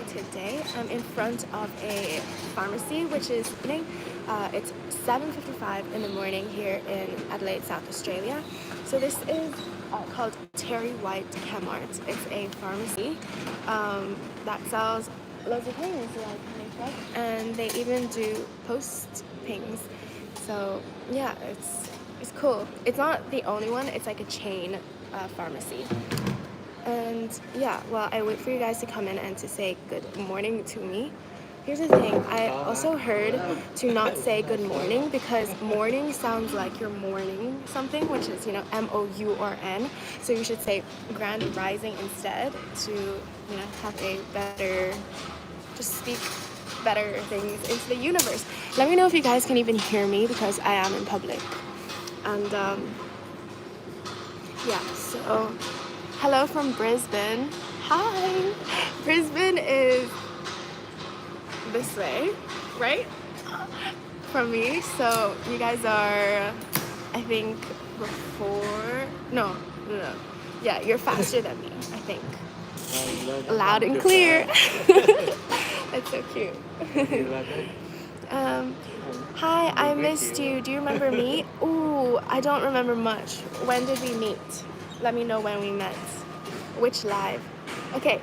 today. I'm in front of a pharmacy, which is it's 7:55 in the morning here in Adelaide, South Australia. So this is called Terry White Chemart. It's a pharmacy that sells loads of things like makeup, and they even do post pings. So yeah, it's cool. It's not the only one. It's like a chain pharmacy. And yeah, while I wait for you guys to come in and to say good morning to me, here's the thing. I also heard to not say good morning because morning sounds like you're mourning something, which is, M-O-U-R-N. So you should say grand rising instead to, have a better, just speak better things into the universe. Let me know if you guys can even hear me because I am in public. And yeah, so hello from Brisbane. Hi. Brisbane is this way, right? From me. So you guys are, I think, no. Yeah, you're faster than me, I think. Loud and clear. That's so cute. Hi, I missed you. Do you remember me? Ooh, I don't remember much. When did we meet? Let me know when we met. Which live? Okay,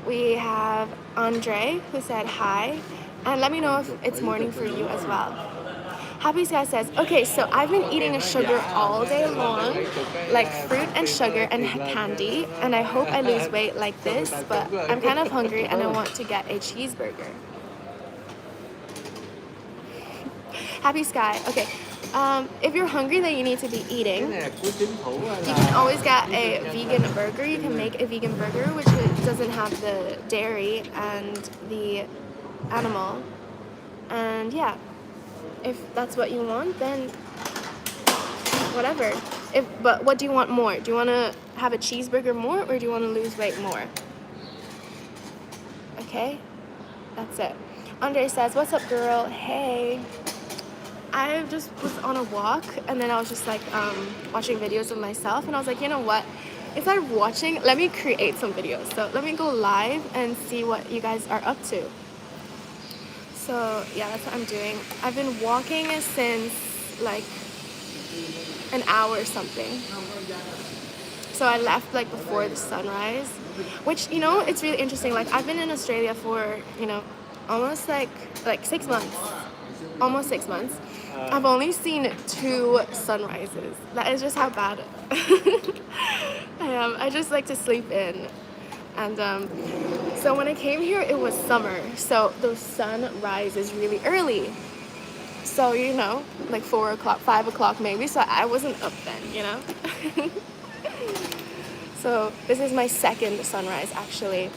we have Andre who said hi. And let me know if it's morning for you as well. Happy Sky says, okay, so I've been eating a sugar all day long, like fruit and sugar and candy, and I hope I lose weight like this, but I'm kind of hungry and I want to get a cheeseburger. Happy Sky, okay. If you're hungry, then you need to be eating. You can always get a vegan burger. You can make a vegan burger, which doesn't have the dairy and the animal. And yeah, if that's what you want, then whatever. But what do you want more? Do you want to have a cheeseburger more, or do you want to lose weight more? Okay, that's it. Andre says, what's up, girl? Hey. I just was on a walk, and then I was just like watching videos of myself, and I was like, you know what? Instead of watching, let me create some videos. So let me go live and see what you guys are up to. So yeah, that's what I'm doing. I've been walking since like an hour or something. So I left like before the sunrise, which, it's really interesting. Like I've been in Australia for, almost like 6 months, almost 6 months. I've only seen 2 sunrises. That is just how bad I am. I just like to sleep in. And so when I came here, it was summer. So the sun rises really early. So, like 4 o'clock, 5 o'clock maybe. So I wasn't up then, So this is my second sunrise, actually.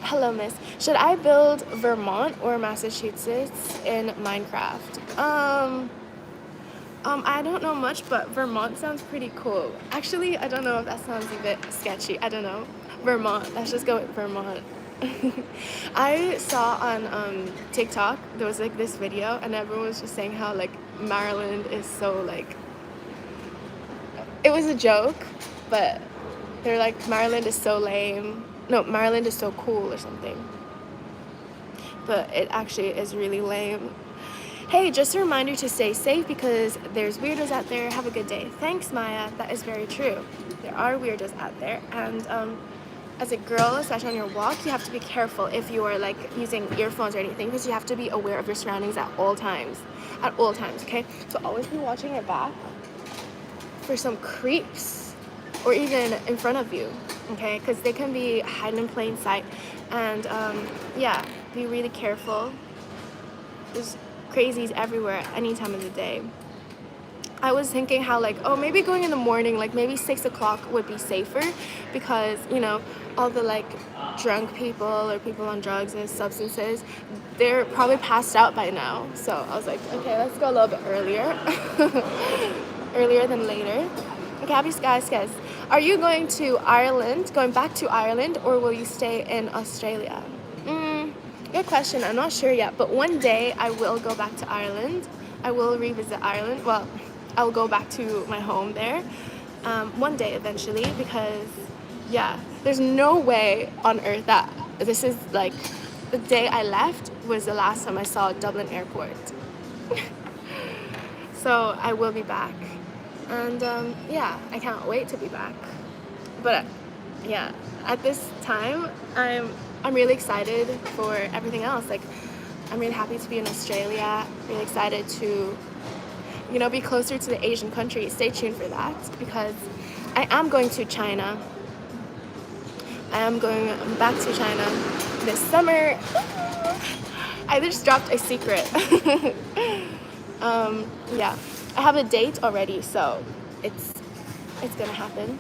Hello, miss. Should I build Vermont or Massachusetts in Minecraft? I don't know much, but Vermont sounds pretty cool. Actually, I don't know if that sounds a bit sketchy. I don't know. Vermont. Let's just go with Vermont. I saw on TikTok, there was like this video, and everyone was just saying how like Maryland is so like, it was a joke, but they're like, Maryland is so lame. No, Maryland is so cool or something. But it actually is really lame. Hey, just a reminder to stay safe because there's weirdos out there. Have a good day. Thanks, Maya. That is very true. There are weirdos out there. And as a girl, especially on your walk, you have to be careful if you are like using earphones or anything, because you have to be aware of your surroundings at all times. At all times, okay? So always be watching your back for some creeps or even in front of you. Okay, because they can be hiding in plain sight. And yeah, be really careful. There's crazies everywhere any time of the day. I was thinking how like, oh, maybe going in the morning, like maybe 6 o'clock would be safer because, all the like drunk people or people on drugs and substances, they're probably passed out by now. So I was like, okay, let's go a little bit earlier. Earlier than later. Okay, Happy Sky says, are you going back to Ireland, or will you stay in Australia? Good question. I'm not sure yet, but one day I will go back to Ireland. I will revisit Ireland. Well, I'll go back to my home there one day eventually, because yeah, there's no way on earth that this is like the day I left was the last time I saw Dublin Airport. So I will be back, and yeah, I can't wait to be back. But yeah, at this time, I'm really excited for everything else. Like, I'm really happy to be in Australia. Really excited to, you know, be closer to the Asian countries. Stay tuned for that, because I am going to China. I am going back to China this summer. I just dropped a secret. Yeah, I have a date already, so it's gonna happen.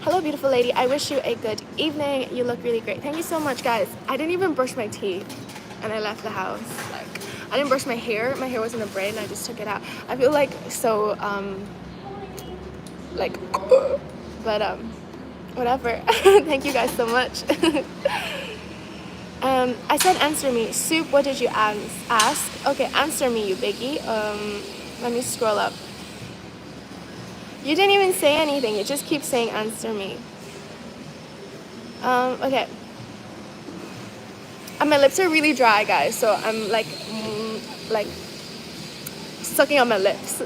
Hello, beautiful lady. I wish you a good evening. You look really great. Thank you so much, guys. I didn't even brush my teeth, and I left the house. Like, I didn't brush my hair. My hair was in a braid, and I just took it out. I feel like so like, but whatever. Thank you guys so much. I said answer me. Soup, what did you ask? Okay, answer me, you biggie. Let me scroll up. You didn't even say anything. You just keep saying answer me. Okay. And my lips are really dry, guys, so I'm like sucking on my lips.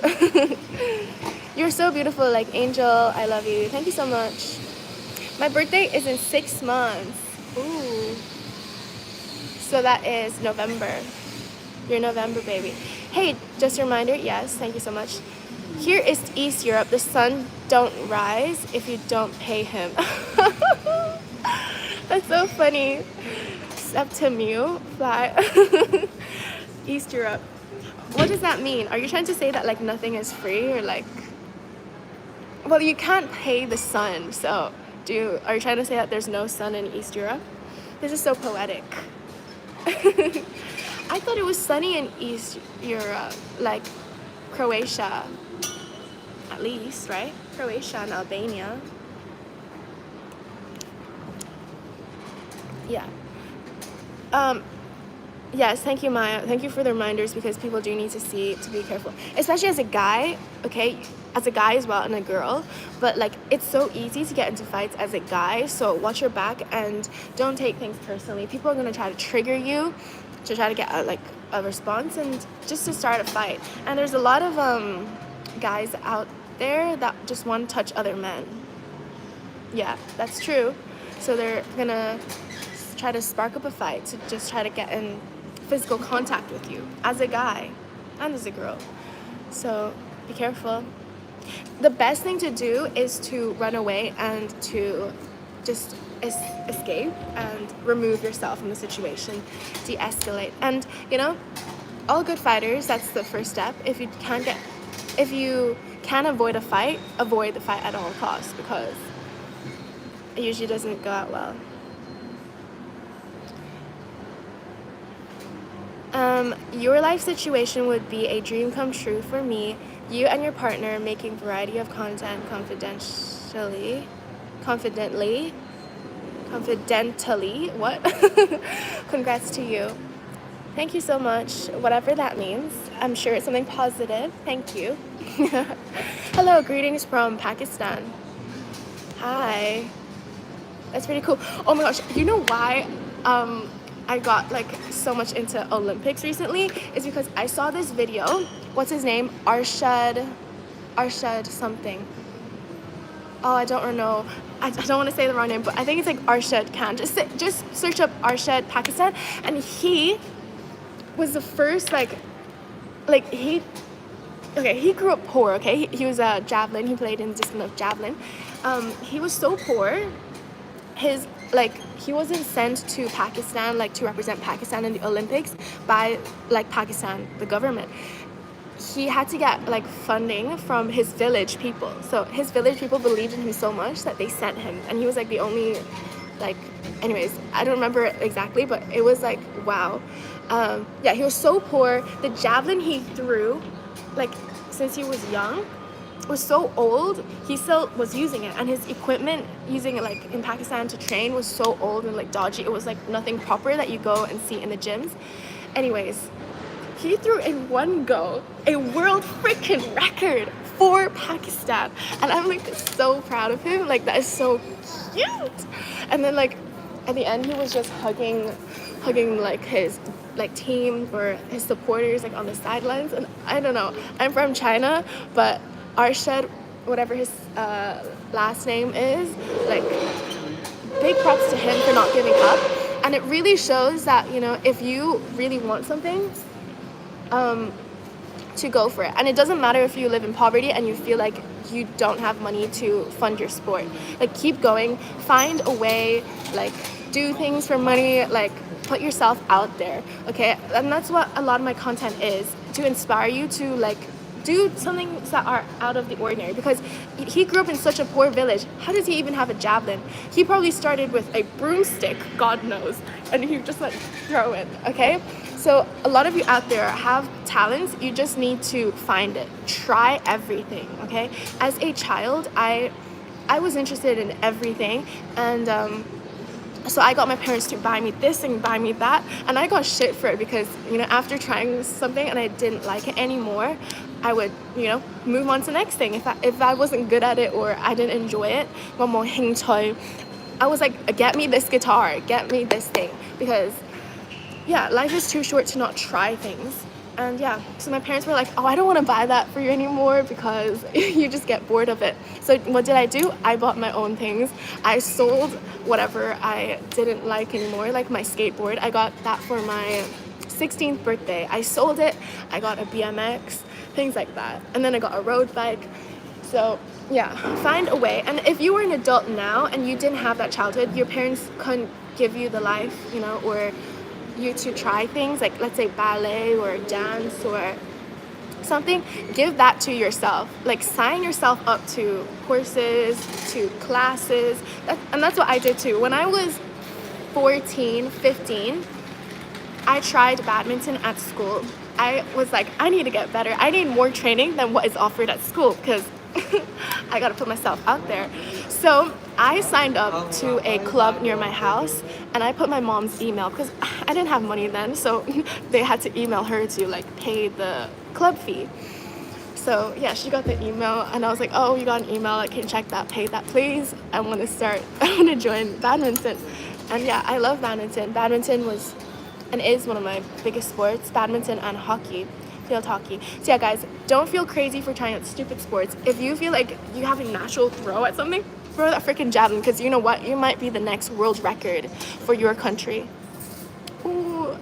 You're so beautiful, like Angel. I love you. Thank you so much. My birthday is in 6 months. Ooh. So that is November. You're November, baby. Hey, just a reminder. Yes, thank you so much. Here is East Europe. The sun don't rise if you don't pay him. That's so funny. Septimu, fly. East Europe. What does that mean? Are you trying to say that like nothing is free, or like? Well, you can't pay the sun, so are you trying to say that there's no sun in East Europe? This is so poetic. I thought it was sunny in East Europe, like Croatia, at least, right? Croatia and Albania. Yeah. Yes, thank you, Maya. Thank you for the reminders, because people do need to be careful, especially as a guy. Okay, as a guy as well, and a girl. But like, it's so easy to get into fights as a guy. So watch your back and don't take things personally. People are gonna try to trigger you to try to get a response and just to start a fight. And there's a lot of guys out there that just want to touch other men. Yeah, that's true. So they're gonna try to spark up a fight to just try to get in physical contact with you as a guy and as a girl. So be careful. The best thing to do is to run away and to just escape and remove yourself from the situation, de-escalate. And you know, all good fighters, that's the first step. If you can avoid a fight, avoid the fight at all costs, because it usually doesn't go out well. Your life situation would be a dream come true for me. You and your partner making variety of content confidently. What? Congrats to you. Thank you so much. Whatever that means. I'm sure it's something positive. Thank you. Hello, greetings from Pakistan. Hi. That's pretty cool. Oh my gosh, you know why I got like so much into Olympics recently? Is because I saw this video. What's his name? Arshad something. Oh, I don't know. I don't want to say the wrong name, but I think it's like Arshad Khan. Just search up Arshad Pakistan, and he was the first he grew up poor. Okay, he was a javelin. He played in the discipline of javelin. He was so poor. He wasn't sent to Pakistan to represent Pakistan in the Olympics by Pakistan, the government. He had to get funding from his village people. So his village people believed in him so much that they sent him, and he was the only anyways, I don't remember exactly, but it was wow. Yeah, he was so poor. The javelin he threw since he was young was so old, he still was using it, and his equipment using it in Pakistan to train was so old and dodgy. It was nothing proper that you go and see in the gyms. Anyways, he threw in one go a world freaking record for Pakistan, and I'm so proud of him. That is so cute. And then at the end he was just hugging like his like team or his supporters like on the sidelines. And I don't know, I'm from China, but Arshad, whatever his last name is, like big props to him for not giving up. And it really shows that, you know, if you really want something, to go for it. And it doesn't matter if you live in poverty and you feel like you don't have money to fund your sport. Like, keep going, find a way, like do things for money, like put yourself out there, okay? And that's what a lot of my content is, to inspire you to like do something that are out of the ordinary. Because he grew up in such a poor village. How does he even have a javelin? He probably started with a broomstick, God knows, and he just like throw it, okay? So a lot of you out there have talents, you just need to find it. Try everything, okay? As a child, I was interested in everything, and so I got my parents to buy me this and buy me that, and I got shit for it because, you know, after trying something and I didn't like it anymore, I would, you know, move on to the next thing. If I wasn't good at it or I didn't enjoy it, I was like, get me this guitar, get me this thing, because yeah, life is too short to not try things. And yeah, so my parents were like, oh, I don't want to buy that for you anymore because you just get bored of it. So what did I do? I bought my own things. I sold whatever I didn't like anymore, like my skateboard. I got that for my 16th birthday. I sold it. I got a BMX, things like that. And then I got a road bike. So yeah, find a way. And if you were an adult now and you didn't have that childhood, your parents couldn't give you the life, you know, or you to try things like, let's say, ballet or dance or something, give that to yourself. Like, sign yourself up to courses, to classes. And that's what I did too. When I was 14, 15, I tried badminton at school. I was like, I need to get better. I need more training than what is offered at school because I gotta put myself out there. So I signed up to a club near my house, and I put my mom's email because I didn't have money then, so they had to email her to like pay the club fee. So yeah, she got the email, and I was like, oh, you got an email, I can check that, pay that please. I want to join badminton. And yeah, I love badminton. Badminton was and is one of my biggest sports, badminton and hockey, field hockey. So yeah, guys, don't feel crazy for trying out stupid sports. If you feel like you have a natural throw at something, throw that freaking javelin, because you know what? You might be the next world record for your country. Ooh.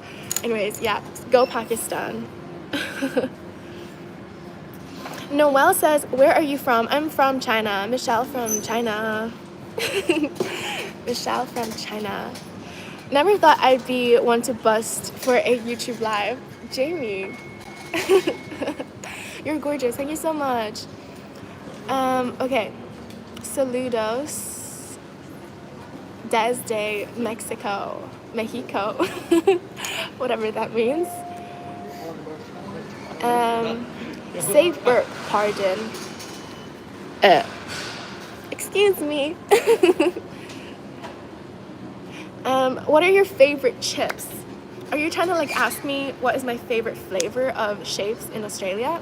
Anyways, yeah, go Pakistan. Noelle says, where are you from? I'm from China. Michelle from China. Michelle from China. Never thought I'd be one to bust for a YouTube live. Jamie. You're gorgeous. Thank you so much. Okay. Saludos. Desde Mexico. Whatever that means. Safe burp, pardon. Excuse me. What are your favorite chips? Are you trying to like ask me what is my favorite flavor of shapes in Australia?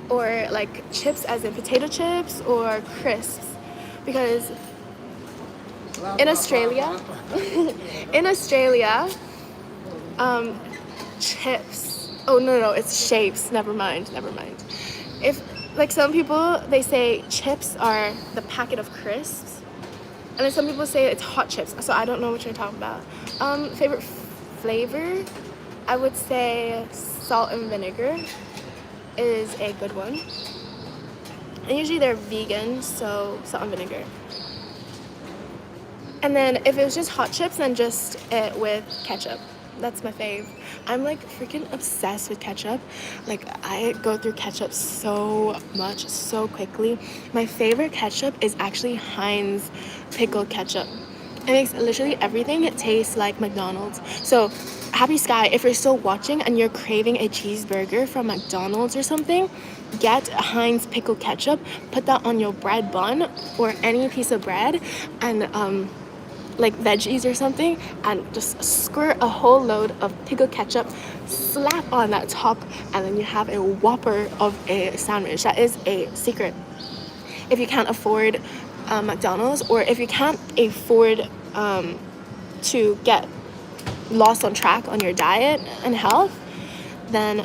Or like chips as in potato chips or crisps? Because in Australia, chips. Oh no, it's shapes. Never mind. If like some people, they say chips are the packet of crisps. And then some people say it's hot chips, so I don't know what you're talking about. Favorite flavor? I would say salt and vinegar is a good one. And usually they're vegan, so salt and vinegar. And then if it was just hot chips, then just it with ketchup. That's my fave. I'm like freaking obsessed with ketchup. Like, I go through ketchup so much, so quickly. My favorite ketchup is actually Heinz pickled ketchup. It makes literally everything taste like McDonald's. So Happy Sky, if you're still watching and you're craving a cheeseburger from McDonald's or something, get Heinz pickled ketchup, put that on your bread bun or any piece of bread, and like veggies or something, and just squirt a whole load of pickled ketchup, slap on that top, and then you have a whopper of a sandwich. That is a secret. If you can't afford McDonald's, or if you can't afford to get lost on track on your diet and health, then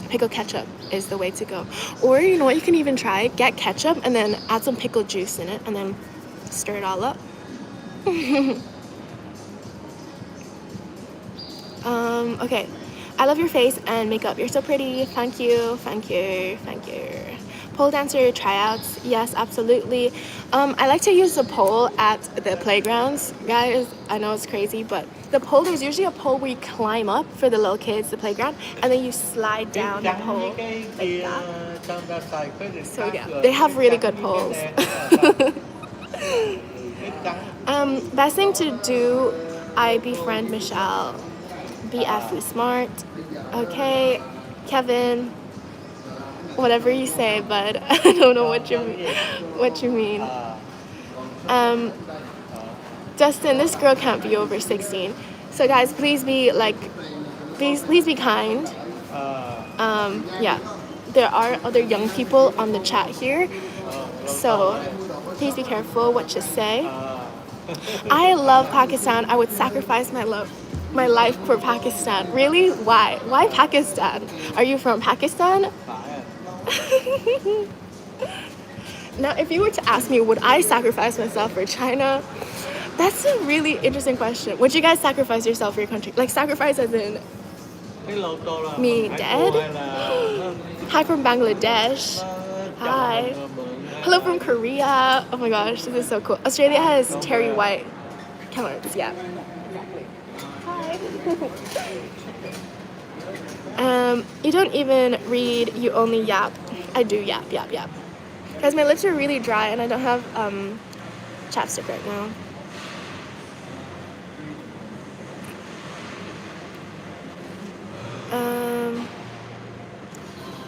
pickle ketchup is the way to go. Or you know what you can even try? Get ketchup and then add some pickle juice in it and then stir it all up. Okay. I love your face and makeup. You're so pretty. Thank you. Thank you. Thank you. Pole dancer tryouts. Yes, absolutely. I like to use the pole at the playgrounds, guys. I know it's crazy, but the pole, there's usually a pole where you climb up for the little kids, the playground, and then you slide down the pole like that. So yeah, they have really good poles. Best thing to do, I befriend Michelle. BF who's smart. Okay, Kevin. Whatever you say, but I don't know what you mean. Dustin, this girl can't be over 16. So guys, please be kind. Yeah, there are other young people on the chat here, so please be careful what you say. I love Pakistan. I would sacrifice my life for Pakistan. Really? Why? Why Pakistan? Are you from Pakistan? Now, if you were to ask me, would I sacrifice myself for China? That's a really interesting question. Would you guys sacrifice yourself for your country? Like sacrifice as in me dead? Hi from Bangladesh. Hi. Hello from Korea. Oh my gosh, this is so cool. Australia has Terry White killers. Yeah. Hi. You don't even read, you only yap. I do yap. Guys, my lips are really dry and I don't have chapstick right now.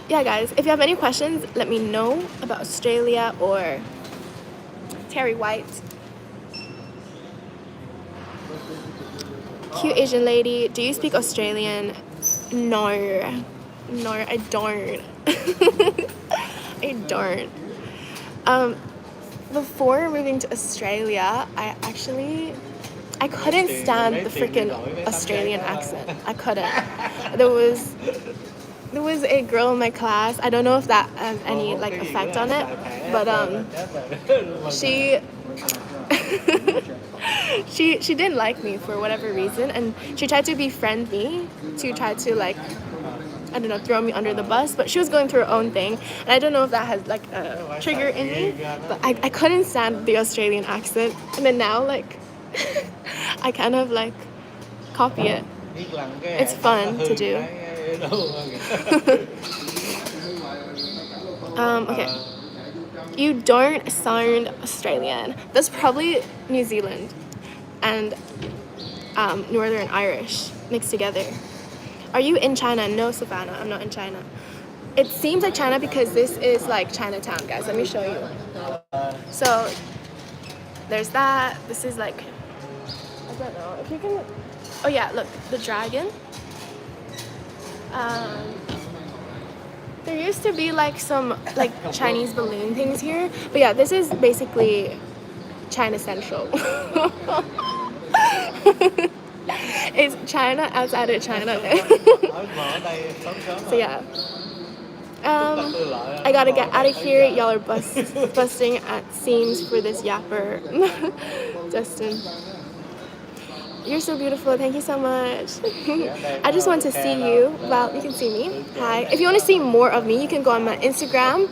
Yeah, guys, if you have any questions, let me know about Australia or Terry White. Cute Asian lady, do you speak Australian? No, I don't. I don't. Before moving to Australia, I couldn't stand the freaking Australian accent. I couldn't. There was a girl in my class. I don't know if that has any like effect on it, but she didn't like me for whatever reason, and she tried to befriend me to try to like, I don't know, throw me under the bus, but she was going through her own thing, and I don't know if that has like a trigger in me, but I couldn't stand the Australian accent, and then now like I kind of like copy it. It's fun to do. Okay. You don't sound Australian. That's probably New Zealand and Northern Irish mixed together. Are you in China? No, Savannah, I'm not in China. It seems like China because this is like Chinatown, guys. Let me show you. So there's that. This is like, I don't know if you can. Oh yeah, look, the dragon. There used to be like some like Chinese balloon things here, but yeah, this is basically China Central. It's China outside of China. So yeah. I gotta get out of here. Y'all are busting at seams for this yapper. Justin. You're so beautiful. Thank you so much. I just want to see you. Well, you can see me. Hi. If you want to see more of me, you can go on my Instagram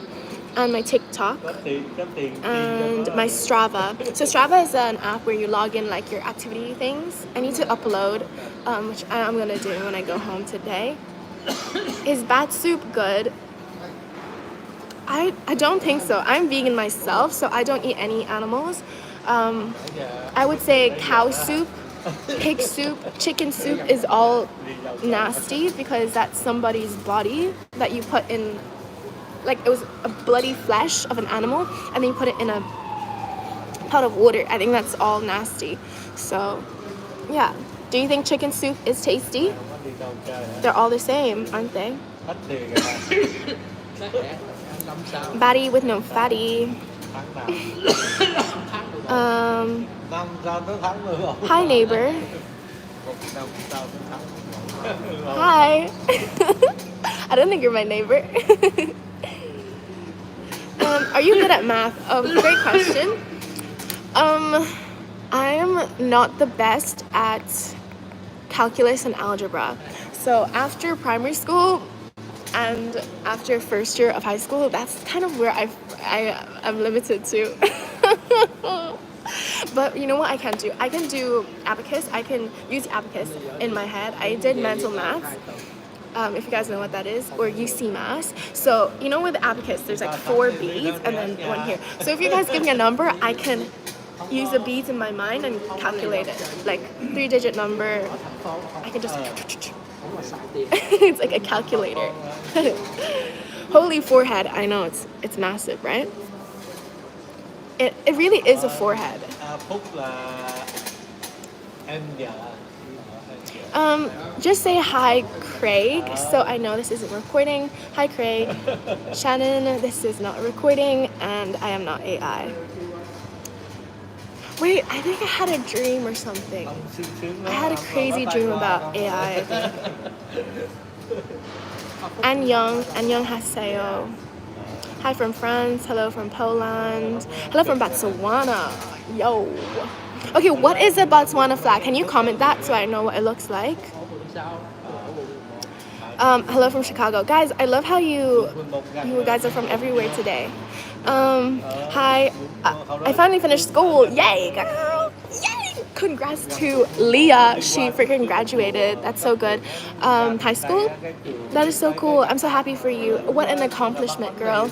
and my TikTok and my Strava. So Strava is an app where you log in like your activity things. I need to upload, which I'm gonna do when I go home today. Is bat soup good? I don't think so. I'm vegan myself, so I don't eat any animals. I would say cow soup, pig soup, chicken soup is all nasty because that's somebody's body that you put in, like it was a bloody flesh of an animal and then you put it in a pot of water. I think that's all nasty. So yeah, do you think chicken soup is tasty? They're all the same, aren't they? Batty with no fatty. Um, Năm sao tới tháng 11. hi neighbor. Một năm sao tới tháng 11. Hi. I don't think you're my neighbor. Are you good at math? Great question. I'm not the best at calculus and algebra. So after primary school and after first year of high school, that's kind of where I'm limited to. But you know what I can do? I can do abacus. I can use abacus in my head. I did mental math. If you guys know what that is, or UC mass. So you know with abacus, there's like 4 beads and then one here. So if you guys give me a number, I can use the beads in my mind and calculate it. Like 3-digit number, I can just. It's like a calculator. Holy forehead! I know it's massive, right? It really is a forehead. Phúc là em vợ. Just say hi, Craig. So I know this isn't recording. Hi, Craig. Shannon, this is not recording, and I am not AI. Wait, I think I had a dream or something. I had a crazy dream about AI, I think. Annyeong haseyo. Hi from France. Hello from Poland. Hello from Botswana. Yo. Okay, what is a Botswana flag? Can you comment that so I know what it looks like? Hello from Chicago. Guys, I love how you guys are from everywhere today. Hi. I finally finished school. Yay, girl. Yay. Congrats to Leah. She freaking graduated. That's so good. High school? That is so cool. I'm so happy for you. What an accomplishment, girl.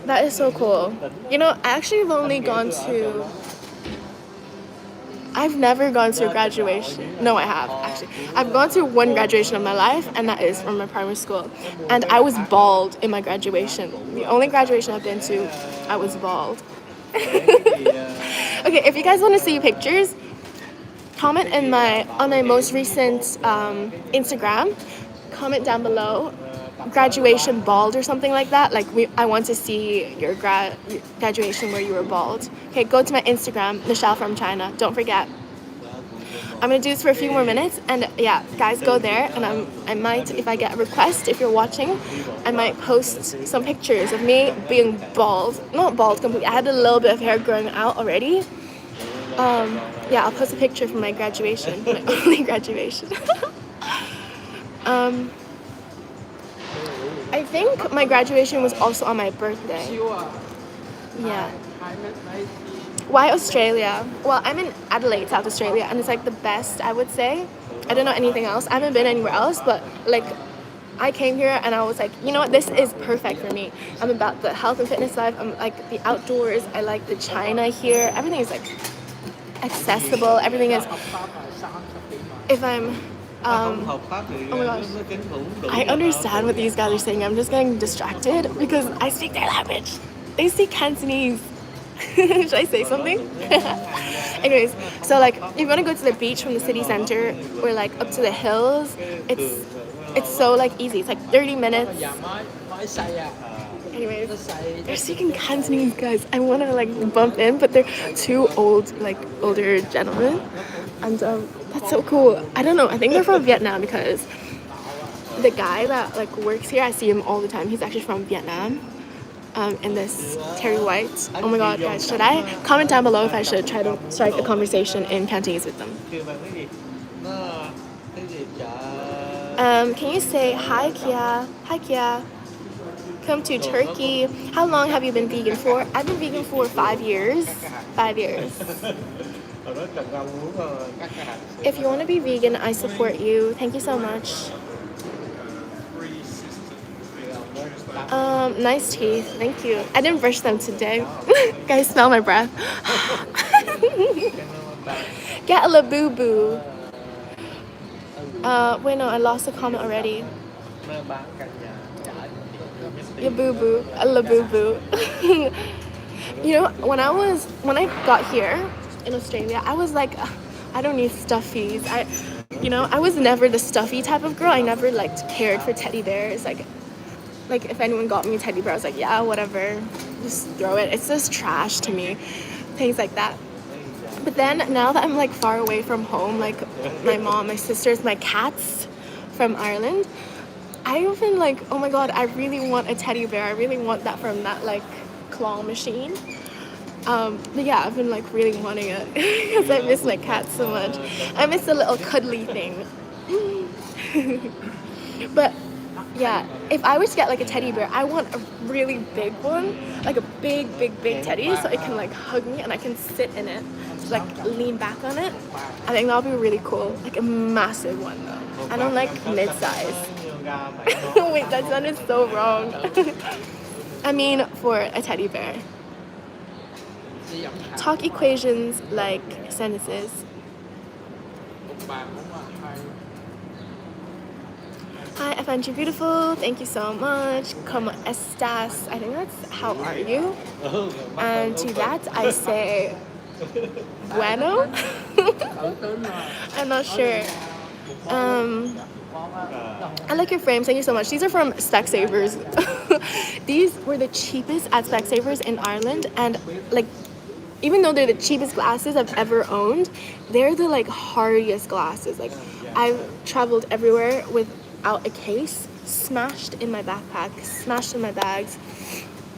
That is so cool. You know, I actually have only gone to... I've never gone to a graduation. No, I have, actually. I've gone to one graduation of my life, and that is from my primary school. And I was bald in my graduation. The only graduation I've been to, I was bald. Okay, if you guys want to see pictures, comment on my most recent Instagram. Comment down below, graduation bald or something like that. Like I want to see your graduation where you were bald. Okay, go to my Instagram, Michelle from China. Don't forget. I'm gonna do this for a few more minutes, and yeah, guys, go there, and I might, if I get a request, if you're watching, I might post some pictures of me being bald. Not bald completely. I had a little bit of hair growing out already. Yeah, I'll post a picture from my graduation, my only graduation. I think my graduation was also on my birthday. Yeah. Why Australia? Well, I'm in Adelaide, South Australia, and it's like the best, I would say. I don't know anything else. I haven't been anywhere else, but like I came here and I was like, you know what, this is perfect for me. I'm about the health and fitness life. I'm like the outdoors. I like the China here. Everything is like accessible. Everything is, if I'm oh my gosh, I understand what these guys are saying. I'm just getting distracted because I speak their language. They speak Cantonese. Should I say something? Anyways, so like if you want to go to the beach from the city center or like up to the hills, it's so like easy. It's like 30 minutes. Anyways, they're speaking Cantonese, guys. I want to like bump in, but they're two older gentlemen, and that's so cool. I don't know. I think they're from Vietnam because the guy that like works here, I see him all the time. He's actually from Vietnam. In this Terry White. Oh my god, guys, should I? Comment down below if I should try to strike a conversation in Cantonese with them. Can you say hi, Kia? Hi, Kia. Come to Turkey. How long have you been vegan for? I've been vegan for 5 years. 5 years. If you want to be vegan, I support you. Thank you so much. Nice teeth. Thank you. I didn't brush them today. Guys, smell my breath. Get a la boo boo. Wait, no, I lost a comment already. Ya boo boo. A la boo boo. You know, when I got here in Australia, I was like, I don't need stuffies. I was never the stuffy type of girl. I never cared for teddy bears. Like if anyone got me a teddy bear, I was like, yeah, whatever, just throw it. It's just trash to me. things like that. But then now that I'm like far away from home, like my mom, my sisters, my cats from Ireland, I've been like, oh my god, I really want a teddy bear. I really want that from that like claw machine. But yeah, I've been like really wanting it because I miss my cat so much. I miss the little cuddly thing. But yeah, if I were to get like a teddy bear, I want a really big one, like a big teddy, so it can like hug me and I can sit in it, just, like lean back on it. I think that would be really cool, like a massive one though. I don't like mid-size. Wait, that sounded so wrong. I mean, for a teddy bear. Talk equations like sentences. Hi, I find you beautiful. Thank you so much. Como estas? I think that's how are you? And to that I say bueno. I'm not sure. I like your frames. Thank you so much. These are from Specsavers. These were the cheapest at Specsavers in Ireland, and like, even though they're the cheapest glasses I've ever owned, they're the like hardiest glasses. Like, I've traveled everywhere without a case, smashed in my backpack, smashed in my bags.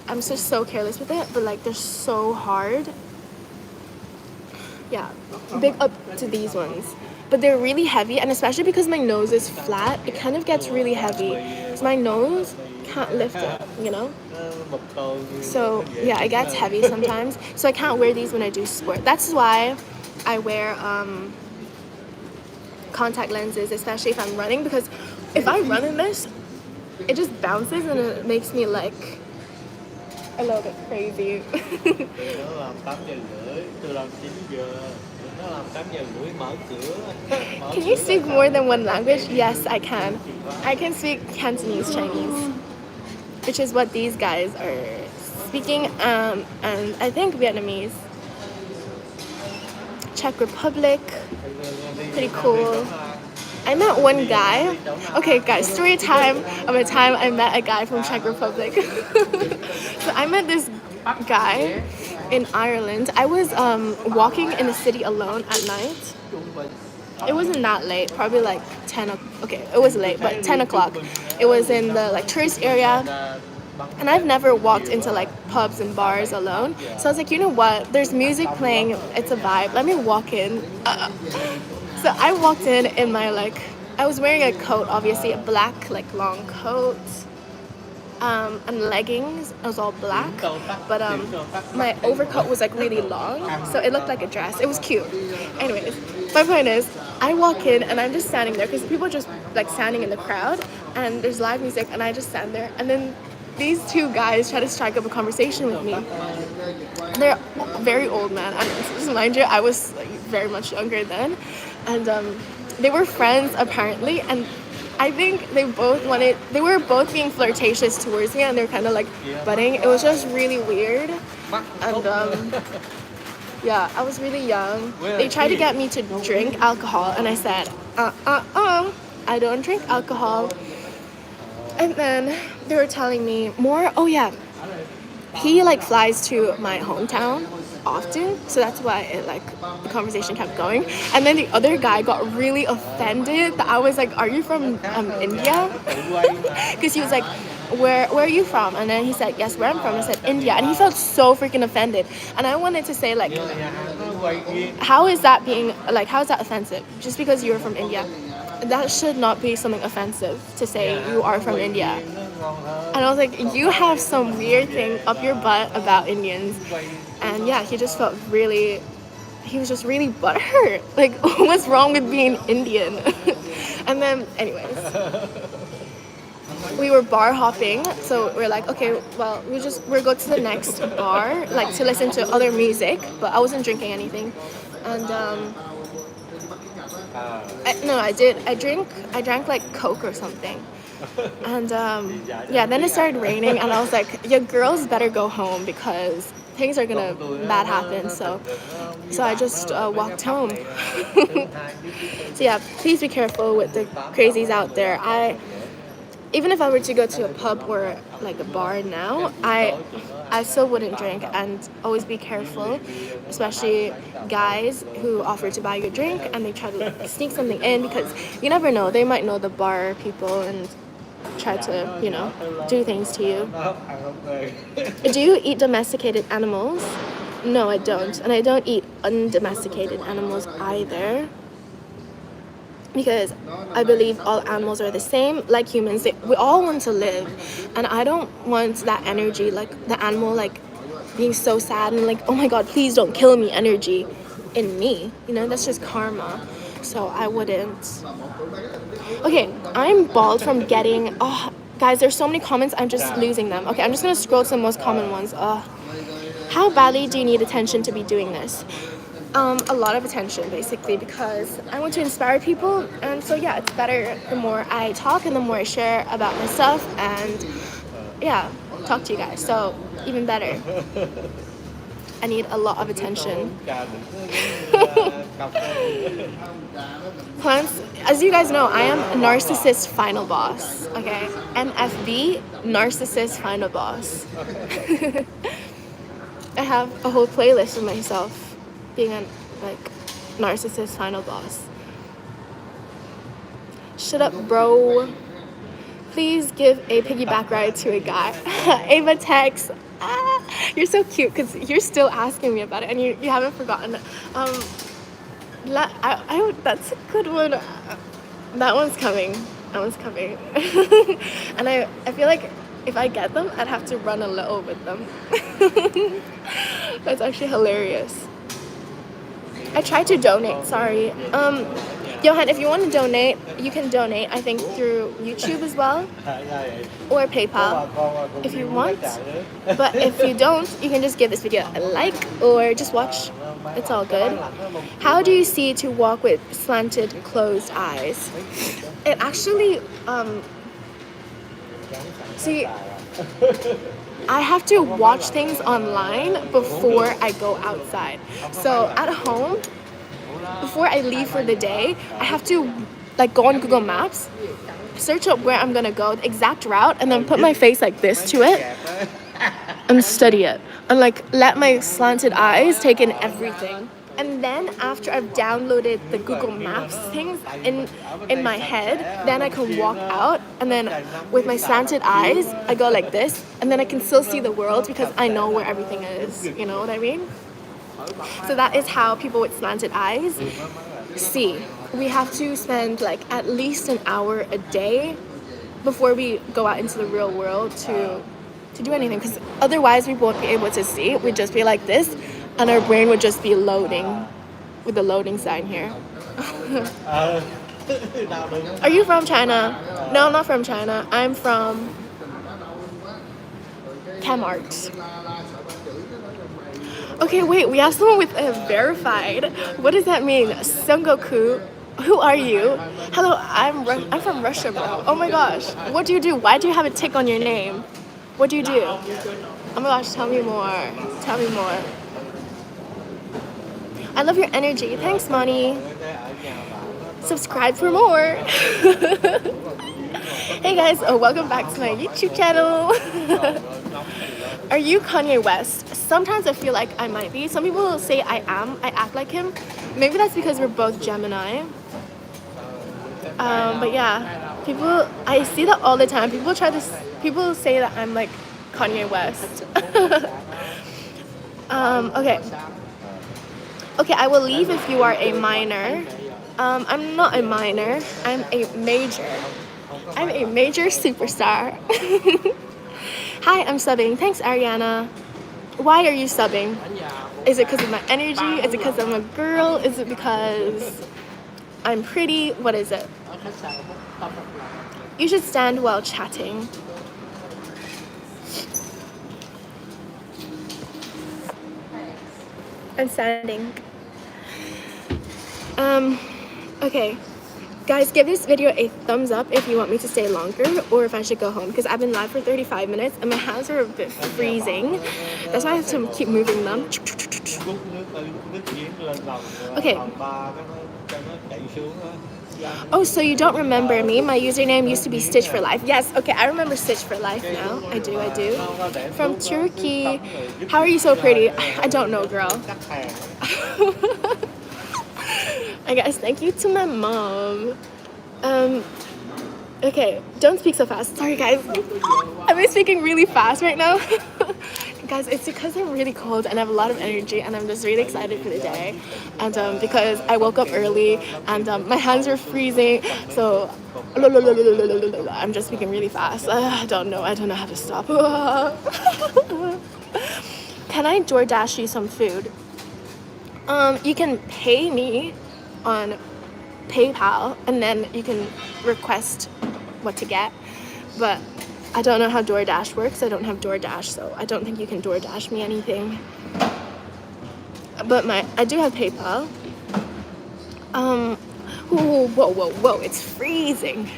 I'm just so careless with it, but like they're so hard. Yeah, big up to these ones. But they're really heavy, and especially because my nose is flat, it kind of gets really heavy. So my nose can't lift it, you know? So yeah, it gets heavy sometimes. So I can't wear these when I do sport. That's why I wear contact lenses, especially if I'm running, because if I run in this, it just bounces and it makes me like a little bit crazy. Can you speak more than one language? Yes, I can. I can speak Cantonese Chinese, which is what these guys are speaking, and I think Vietnamese. Czech Republic, pretty cool. I met one guy. Okay, guys, story time of a time I met a guy from Czech Republic. So I met this guy in Ireland. I was walking in the city alone at night. It wasn't that late, probably like 10 o'clock. Okay, it was late, but 10 o'clock. It was in the like tourist area. And I've never walked into like pubs and bars alone. So I was like, you know what? There's music playing. It's a vibe. Let me walk in. So I walked in my like, I was wearing a coat, obviously, a black like long coat, and leggings. It was all black, but my overcoat was like really long, so it looked like a dress. It was cute. Anyways, my point is, I walk in and I'm just standing there because people are just like standing in the crowd, and there's live music, and I just stand there, and then these two guys try to strike up a conversation with me. They're very old, man. Just mind you, I was like very much younger then, and they were friends apparently, and I think they were both being flirtatious towards me, and they were kind of like butting. It was just really weird, and yeah, I was really young. They tried to get me to drink alcohol, and I said, I don't drink alcohol. And then they were telling me more. Oh yeah, he like flies to my hometown often, so that's why it like the conversation kept going. And then the other guy got really offended that I was like, are you from India? Because he was like, where are you from? And then he said, yes, where I'm from. I said, India. And he felt so freaking offended, and I wanted to say like, how is that offensive just because you're from India? That should not be something offensive to say you are from India. And I was like, you have some weird thing up your butt about Indians. And yeah, he was just really butthurt. Like, what's wrong with being Indian? And then, anyways, we were bar hopping, so we're like, okay, well, we'll go to the next bar, like to listen to other music, but I wasn't drinking anything. And I drank like Coke or something. And yeah, then it started raining, and I was like, you girls better go home because things are gonna bad happen. So I just walked home. So yeah, please be careful with the crazies out there. even if I were to go to a pub or like a bar now, I still wouldn't drink and always be careful, especially guys who offer to buy you a drink and they try to like, sneak something in, because you never know, they might know the bar people and try to, you know, do things to you. Do you eat domesticated animals? No, I don't. And I don't eat undomesticated animals either, because I believe all animals are the same. Like humans, we all want to live, and I don't want that energy, like the animal like being so sad and like, oh my god, please don't kill me energy in me. You know, that's just karma. So I wouldn't. Okay, I'm bald from getting, oh guys, there's so many comments, I'm just losing them. Okay, I'm just gonna scroll to the most common ones. How badly do you need attention to be doing this? A lot of attention, basically, because I want to inspire people, and so yeah, it's better the more I talk and the more I share about my stuff, and yeah, talk to you guys, so even better. I need a lot of attention. Plants, as you guys know, I am Narcissist Final Boss, okay? NFB, Narcissist Final Boss. I have a whole playlist of myself being a like narcissist final boss. Shut up, bro. Please give a piggyback ride to a guy. Ava text. You're so cute because you're still asking me about it and you haven't forgotten. That's a good one. That one's coming. That one's coming. And I feel like if I get them, I'd have to run a little with them. That's actually hilarious. I tried to donate, sorry. Johan, if you want to donate, you can donate, I think, through YouTube as well, or PayPal, if you want. But if you don't, you can just give this video a like, or just watch. It's all good. How do you see to walk with slanted, closed eyes? It actually, see, I have to watch things online before I go outside. So at home, before I leave for the day, I have to like go on Google Maps, search up where I'm gonna go, the exact route, and then put my face like this to it and study it. And like let my slanted eyes take in everything. And then after I've downloaded the Google Maps things in my head, then I can walk out, and then with my slanted eyes, I go like this, and then I can still see the world because I know where everything is, you know what I mean? So that is how people with slanted eyes see. We have to spend like at least an hour a day before we go out into the real world to do anything, because otherwise we won't be able to see. We'd just be like this, and our brain would just be loading with the loading sign here. Are you from China? No, I'm not from China. I'm from Chem Arts. Okay, wait, we have someone with a verified. What does that mean? Son Goku, who are you? Hello, I'm from Russia, bro. Oh my gosh, what do you do? Why do you have a tick on your name? What do you do? Oh my gosh, tell me more. Tell me more. I love your energy. Thanks, Money. Subscribe for more. Hey guys, welcome back to my YouTube channel. Are you Kanye West? Sometimes I feel like I might be. Some people say I am. I act like him. Maybe that's because we're both Gemini. But yeah, people, I see that all the time. People say that I'm like Kanye West. Okay, I will leave if you are a minor. I'm not a minor. I'm a major. I'm a major superstar. Hi, I'm subbing. Thanks, Ariana. Why are you subbing? Is it because of my energy? Is it because I'm a girl? Is it because I'm pretty? What is it? You should stand while chatting. I'm standing. Okay. Guys, give this video a thumbs up if you want me to stay longer or if I should go home, because I've been live for 35 minutes and my hands are a bit freezing. That's why I have to keep moving them. Okay. Oh, so you don't remember me? My username used to be Stitch for Life. Yes, okay, I remember Stitch for Life now. I do. From Turkey. How are you so pretty? I don't know, girl. I guess thank you to my mom. Okay, don't speak so fast. Sorry, guys. I'm speaking really fast right now. Guys, it's because I'm really cold and I have a lot of energy and I'm just really excited for the day. And because I woke up early and my hands are freezing, so I'm just speaking really fast. I don't know how to stop. Can I DoorDash you some food? You can pay me on PayPal and then you can request what to get, but I don't know how DoorDash works. I don't have DoorDash, so I don't think you can DoorDash me anything. But I do have PayPal. Whoa, it's freezing.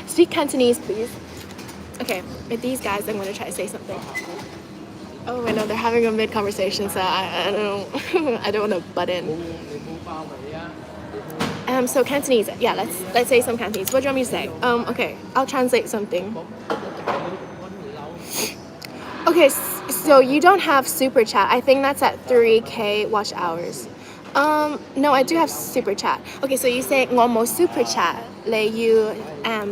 Speak Cantonese, please. Okay, with these guys, I'm gonna try to say something. Oh, I know they're having a mid-conversation, so I don't I don't want to butt in. So Cantonese, yeah, let's say some Cantonese. What do you want me to say? Okay, I'll translate something. Okay, so you don't have super chat. I think that's at 3K watch hours. No, I do have super chat. Okay, so you say 我冇 super chat 你要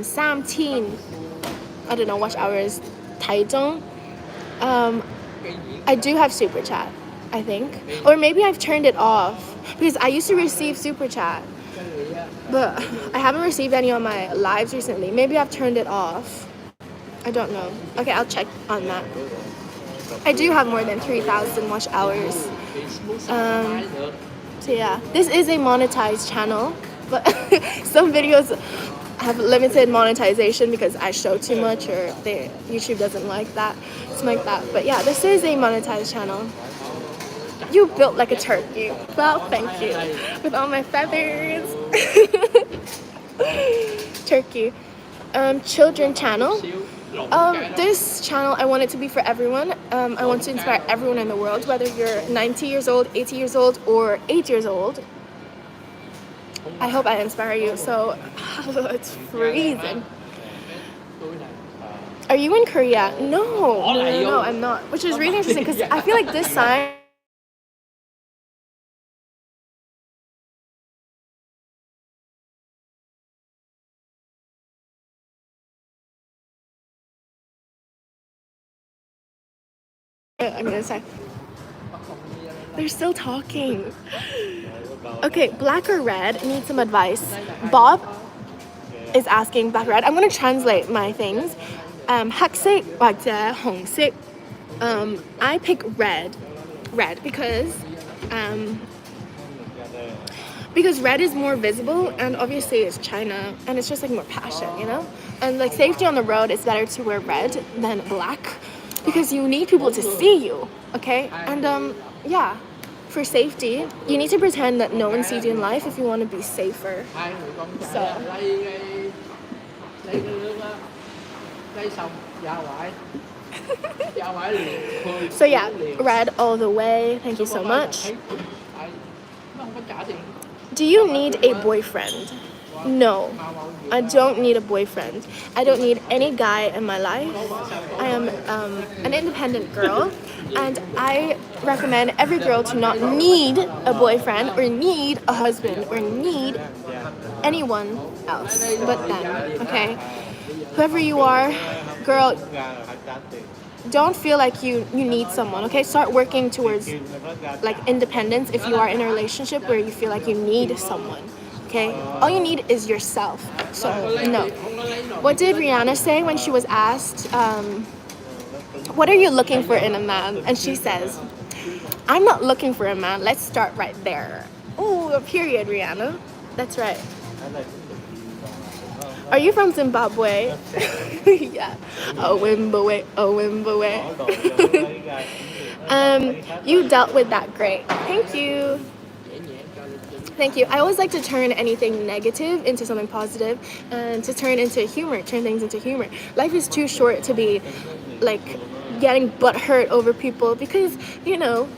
13 I don't know watch hours 睇中 I do have super chat, I think, or maybe I've turned it off because I used to receive super chat, but I haven't received any on my lives recently. Maybe I've turned it off. I don't know. Okay, I'll check on that. I do have more than 3,000 watch hours. So yeah, this is a monetized channel, but some videos have limited monetization because I show too much or YouTube doesn't like that. It's like that. But yeah, this is a monetized channel. You built like a turkey. Well, thank you. With all my feathers. Turkey. Children channel. This channel, I want it to be for everyone. I want to inspire everyone in the world, whether you're 90 years old, 80 years old, or 8 years old. I hope I inspire you. So, it's freezing. Are you in Korea? No, I'm not. Which is really interesting because I feel like this sign. I'm gonna say. They're still talking. Okay, black or red? Need some advice. Bob is asking black or red. I'm gonna translate my things. 학색或者紅色. I pick red because red is more visible and obviously it's China and it's just like more passion, you know? And like safety on the road, it's better to wear red than black because you need people to see you, okay? And yeah, for safety, you need to pretend that no one sees you in life if you want to be safer. So yeah, red all the way. Thank you so much. Do you need a boyfriend? No, I don't need a boyfriend. I don't need any guy in my life. I am an independent girl, and I recommend every girl to not need a boyfriend or need a husband or need anyone else but them, okay? Whoever you are, girl, don't feel like you need someone, okay? Start working towards like independence if you are in a relationship where you feel like you need someone, okay? All you need is yourself. So no. What did Rihanna say when she was asked, what are you looking for in a man? And she says, I'm not looking for a man. Let's start right there. Oh, period, Rihanna. That's right. Are you from Zimbabwe? Yeah. Owimbawe. You dealt with that great. Thank you. Thank you. I always like to turn anything negative into something positive and to turn things into humor. Life is too short to be like getting butthurt over people because, you know,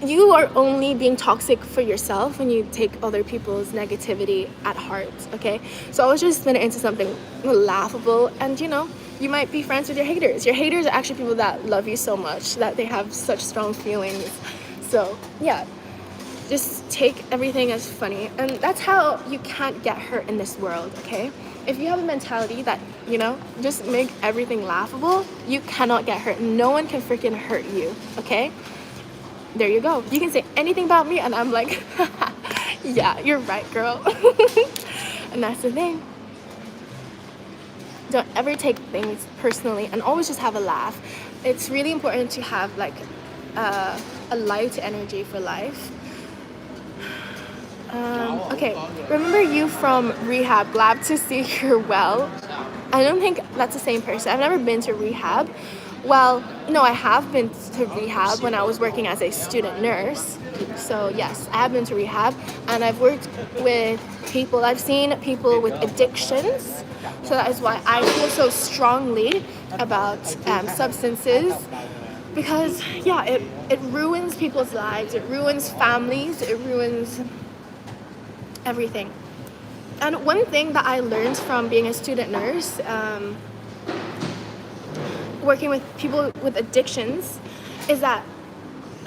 you are only being toxic for yourself when you take other people's negativity at heart, okay? So always just spin it into something laughable, and you might be friends with your haters. Your haters are actually people that love you so much that they have such strong feelings. So yeah, just take everything as funny, and that's how you can't get hurt in this world, okay? If you have a mentality that just make everything laughable, you cannot get hurt. No one can freaking hurt you, okay? There you go. You can say anything about me and I'm like, yeah, you're right, girl. And that's the thing. Don't ever take things personally, and always just have a laugh. It's really important to have like a light energy for life. Okay, remember you from rehab. Glad to see you're well. I don't think that's the same person. I've never been to rehab. Well, no, I have been to rehab when I was working as a student nurse. So yes, I have been to rehab, and I've worked with people. I've seen people with addictions. So that is why I feel so strongly about substances. Because yeah, it ruins people's lives. It ruins families. It ruins everything. And one thing that I learned from being a student nurse, working with people with addictions, is that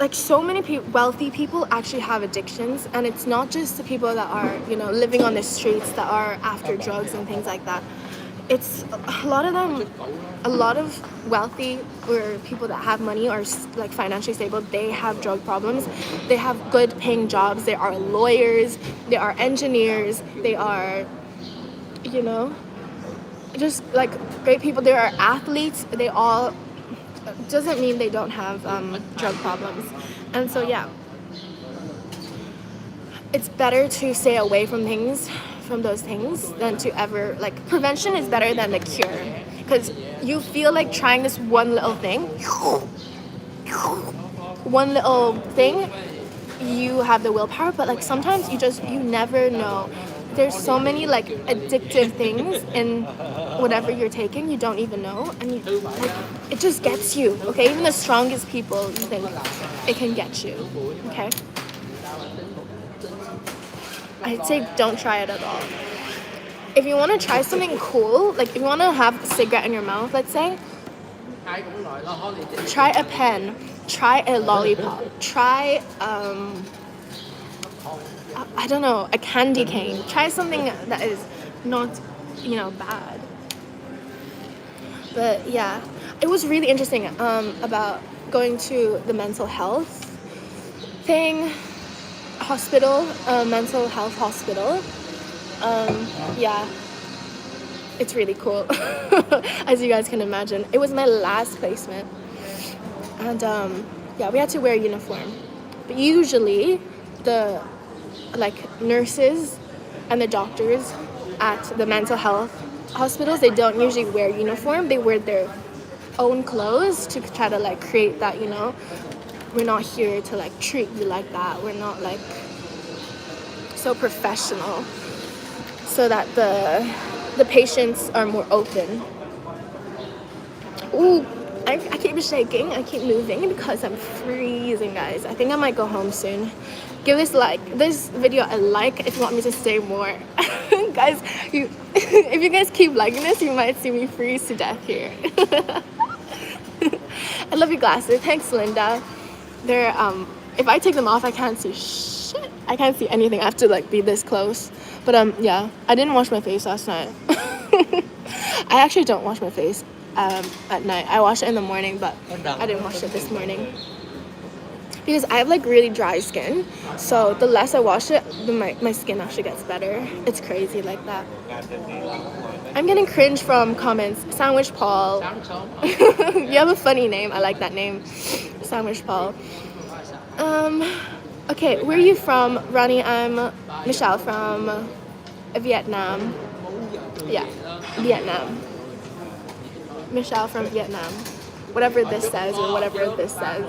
like so many wealthy people actually have addictions, and it's not just the people that are living on the streets that are after drugs and things like that. It's a lot of them. A lot of wealthy or people that have money or like financially stable, they have drug problems. They have good paying jobs. They are lawyers, they are engineers, they are just like great people. They are athletes. They all doesn't mean they don't have drug problems. And so yeah, it's better to stay away from those things than to ever, like, prevention is better than the cure, because you feel like trying this one little thing, you have the willpower, but like sometimes you never know. There's so many like addictive things in whatever you're taking, you don't even know, and it just gets you, okay? Even the strongest people, you think it can get you, okay? I'd say don't try it at all. If you want to try something cool, like if you want to have a cigarette in your mouth, let's say, try a pen, try a lollipop, try I don't know, a candy cane. Try something that is not bad. But yeah, it was really interesting about going to the mental health thing, hospital, mental health hospital. Yeah, it's really cool. As you guys can imagine, it was my last placement, and yeah, we had to wear a uniform. But usually the nurses and the doctors at the mental health hospitals, they don't usually wear uniform. They wear their own clothes to try to create that, we're not here to treat you like that. We're not so professional, so that the patients are more open. Ooh, I keep shaking, I keep moving because I'm freezing, guys. I think I might go home soon. Give this video a like if you want me to stay more. Guys, if you guys keep liking this, you might see me freeze to death here. I love your glasses. Thanks, Linda. They're if I take them off, I can't see shit. I can't see anything. I have to be this close. But yeah, I didn't wash my face last night. I actually don't wash my face at night. I wash it in the morning, but I didn't wash it this morning because I have really dry skin. So the less I wash it, my skin actually gets better. It's crazy like that. I'm getting cringe from comments. Sandwich Paul. You have a funny name. I like that name. Sandwich Paul. Okay, where are you from, Ronnie? I'm Michelle from Vietnam. Yeah, Vietnam. Michelle from Vietnam. Whatever this says, or whatever this says.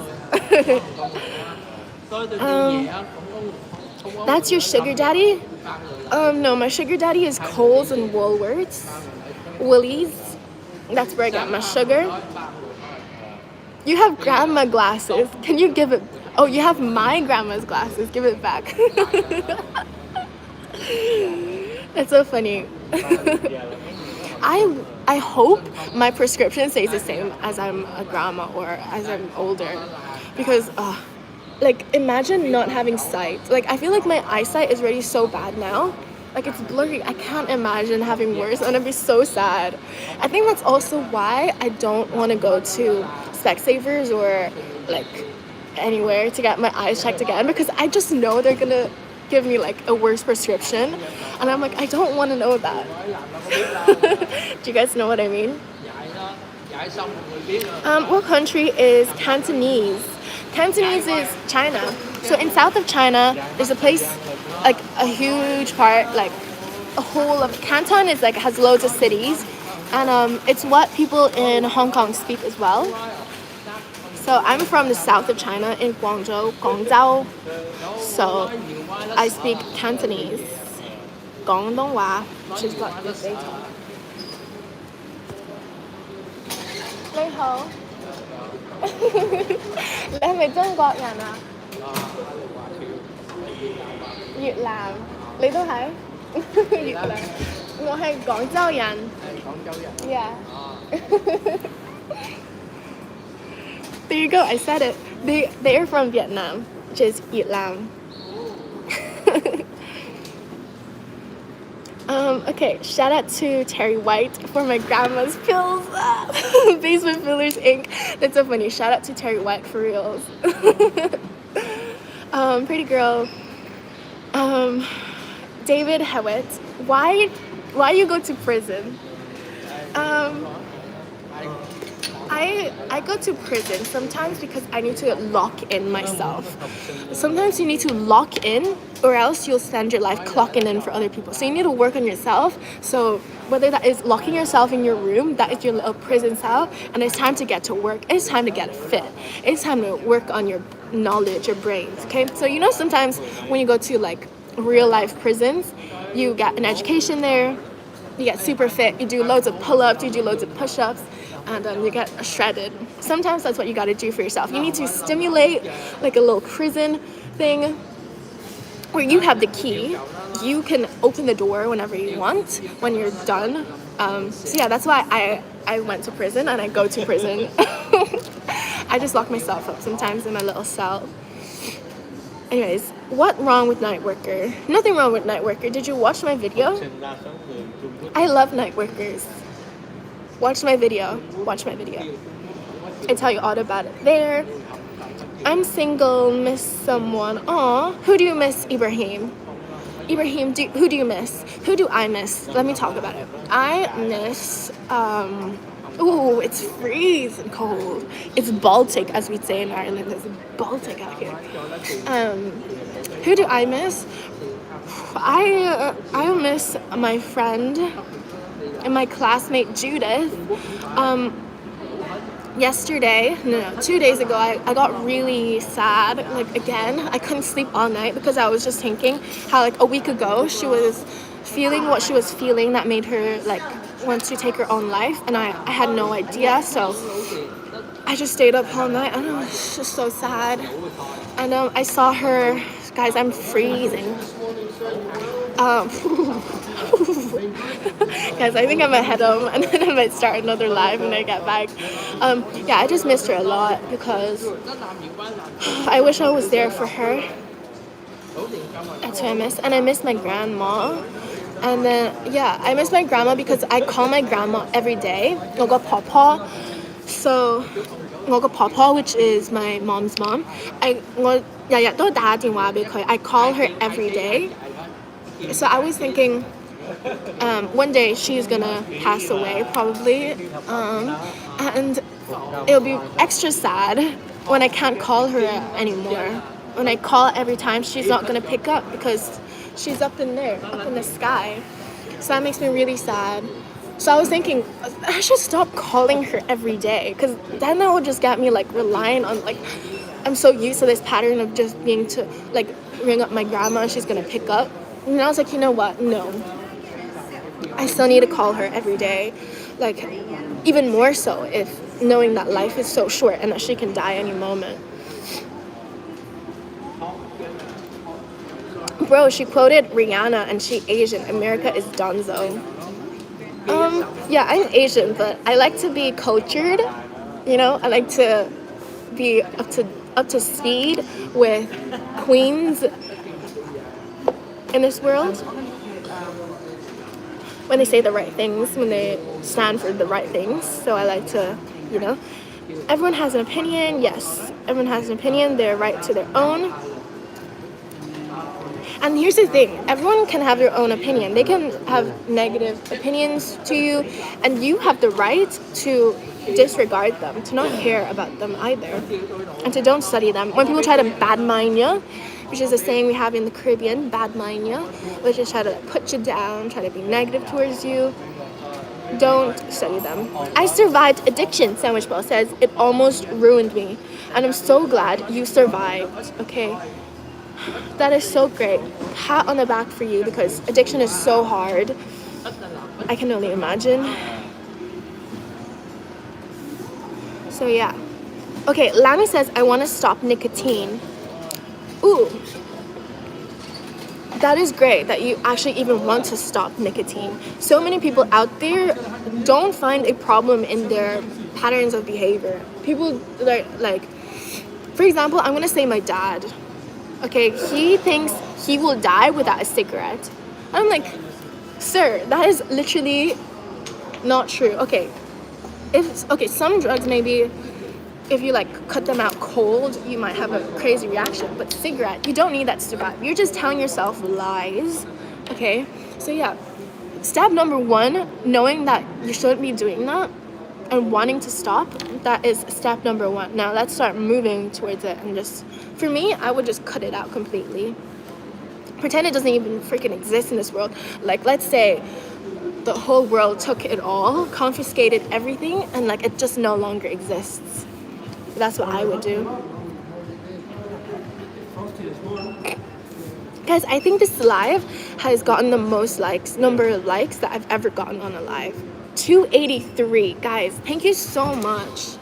That's your sugar daddy? No, my sugar daddy is Kohl's and Woolworths. Woolies. That's where I got my sugar. You have grandma glasses. Can you give it? Oh, you have my grandma's glasses. Give it back. That's so funny. I hope my prescription stays the same as I'm a grandma or as I'm older, because like imagine not having sight. Like I feel like my eyesight is already so bad now. Like it's blurry. I can't imagine having worse, and I'd be so sad. I think that's also why I don't want to go to Specsavers or like anywhere to get my eyes checked again, because I just know they're gonna give me like a worse prescription, and I'm like, I don't want to know that. Do you guys know what I mean? What country is Cantonese? Cantonese is China. So in south of China, there's a place, like a huge part, like a whole of Canton is like has loads of cities, and it's what people in Hong Kong speak as well. So I'm from the south of China in Guangzhou, Guangzhou. So I speak Cantonese, 廣東話, which is what they talk. 你好，你係咪中國人啊？越南，你都係？越南，我係廣州人。Yeah. There you go, I said it. They are from Vietnam, which is Vietnam. Okay, shout out to Terry White for my grandma's pills. Basement Fillers Inc. That's so funny. Shout out to Terry White for reals. Pretty girl. David Hewitt. Why you go to prison? I go to prison sometimes because I need to lock in myself. Sometimes you need to lock in, or else you'll spend your life clocking in for other people. So you need to work on yourself. So whether that is locking yourself in your room, that is your little prison cell, and it's time to get to work. It's time to get fit. It's time to work on your knowledge, your brains. Okay. So you know sometimes when you go to like real life prisons, you get an education there. You get super fit. You do loads of pull-ups. You do loads of push-ups. And you get shredded. Sometimes that's what you got to do for yourself. You need to stimulate like a little prison thing where you have the key. You can open the door whenever you want when you're done. So yeah, that's why I went to prison and I go to prison. I just lock myself up sometimes in my little cell. Anyways, what wrong with night worker? Nothing wrong with night worker. Did you watch my video? I love night workers. Watch my video. I tell you all about it there. I'm single, miss someone. Aw, who do you miss, Ibrahim? Ibrahim, who do you miss? Who do I miss? Let me talk about it. I miss, ooh, it's freezing cold. It's Baltic, as we'd say in Ireland. It's Baltic out here. Who do I miss? I miss my friend and my classmate Judith. 2 days ago, I got really sad. Like again, I couldn't sleep all night because I was just thinking how like a week ago she was feeling what she was feeling that made her like want to take her own life, and I had no idea. So I just stayed up all night, and I was just so sad. And I saw her, guys. I'm freezing. Guys, I think I'm gonna head home and then I might start another live when I get back. Yeah, I just missed her a lot because I wish I was there for her. That's what I miss. And I miss my grandma. And then, yeah, I miss my grandma because I call my grandma every day. 我個婆婆. So, 我個婆婆, which is my mom's mom, 我日日都打電話俾佢. I call her every day. So I was thinking one day she's gonna pass away probably, and it'll be extra sad when I can't call her anymore. When I call every time, she's not gonna pick up because she's up in there, up in the sky. So that makes me really sad. So I was thinking I should stop calling her every day, because then that would just get me like relying on, like, I'm so used to this pattern of just being to like ring up my grandma and she's gonna pick up. And I was like, you know what? No. I still need to call her every day. Like, even more so if knowing that life is so short and that she can die any moment. Bro, she quoted Rihanna and she Asian. America is Donzo. Yeah, I'm Asian, but I like to be cultured. You know, I like to be up to speed with queens in this world. When they say the right things, when they stand for the right things. So I like to, you know, everyone has an opinion. Yes, everyone has an opinion. They're right to their own. And here's the thing, everyone can have their own opinion. They can have negative opinions to you, and you have the right to disregard them, to not care about them either, and to don't study them. When people try to badmine you, which is a saying we have in the Caribbean, badmine you, which is try to put you down, try to be negative towards you, don't study them. I survived addiction, Sandwich Ball says. It almost ruined me, and I'm so glad you survived, okay? That is so great. Hat on the back for you, because addiction is so hard. I can only imagine. So yeah. Okay, Lana says, I want to stop nicotine. Ooh. That is great that you actually even want to stop nicotine. So many people out there don't find a problem in their patterns of behavior. People like, for example, I'm going to say my dad. Okay, he thinks he will die without a cigarette. I'm like, sir, that is literally not true. Okay, some drugs maybe, if you like cut them out cold, you might have a crazy reaction. But cigarette, you don't need that to survive. You're just telling yourself lies. Okay, so yeah, step number 1, knowing that you shouldn't be doing that and wanting to stop, that is step number 1. Now let's start moving towards it, and just, for me, I would just cut it out completely. Pretend it doesn't even freaking exist in this world. Like, let's say the whole world took it all, confiscated everything, and like it just no longer exists. That's what I would do. Guys, I think this live has gotten the most number of likes that I've ever gotten on a live. 283. Guys, thank you so much.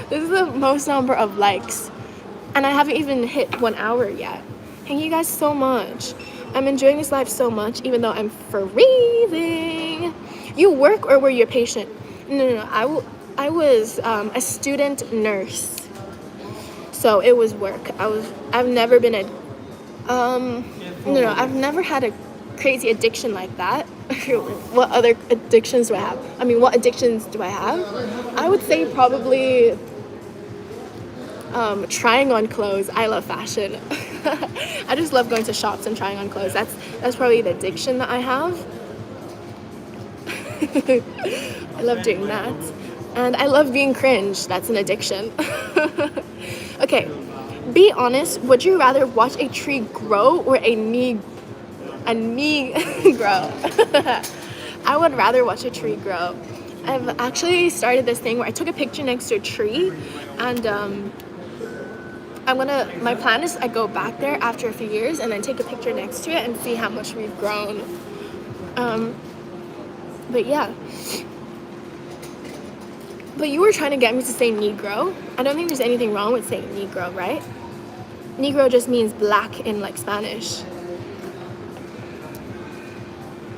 This is the most number of likes, and I haven't even hit 1 hour yet. Thank you guys so much. I'm enjoying this live so much, even though I'm freezing. You work, or were you a patient? No. I was a student nurse, so it was work. I've never been I've never had a crazy addiction like that. What other addictions do I have? What addictions do I have? I would say probably trying on clothes. I love fashion. I just love going to shops and trying on clothes. That's probably the addiction that I have. I love doing that. And I love being cringe. That's an addiction. Okay, be honest. Would you rather watch a tree grow or a knee grow? I would rather watch a tree grow. I've actually started this thing where I took a picture next to a tree, and my plan is I go back there after a few years and then take a picture next to it and see how much we've grown. But yeah. But you were trying to get me to say Negro. I don't think there's anything wrong with saying Negro, right? Negro just means black in like Spanish.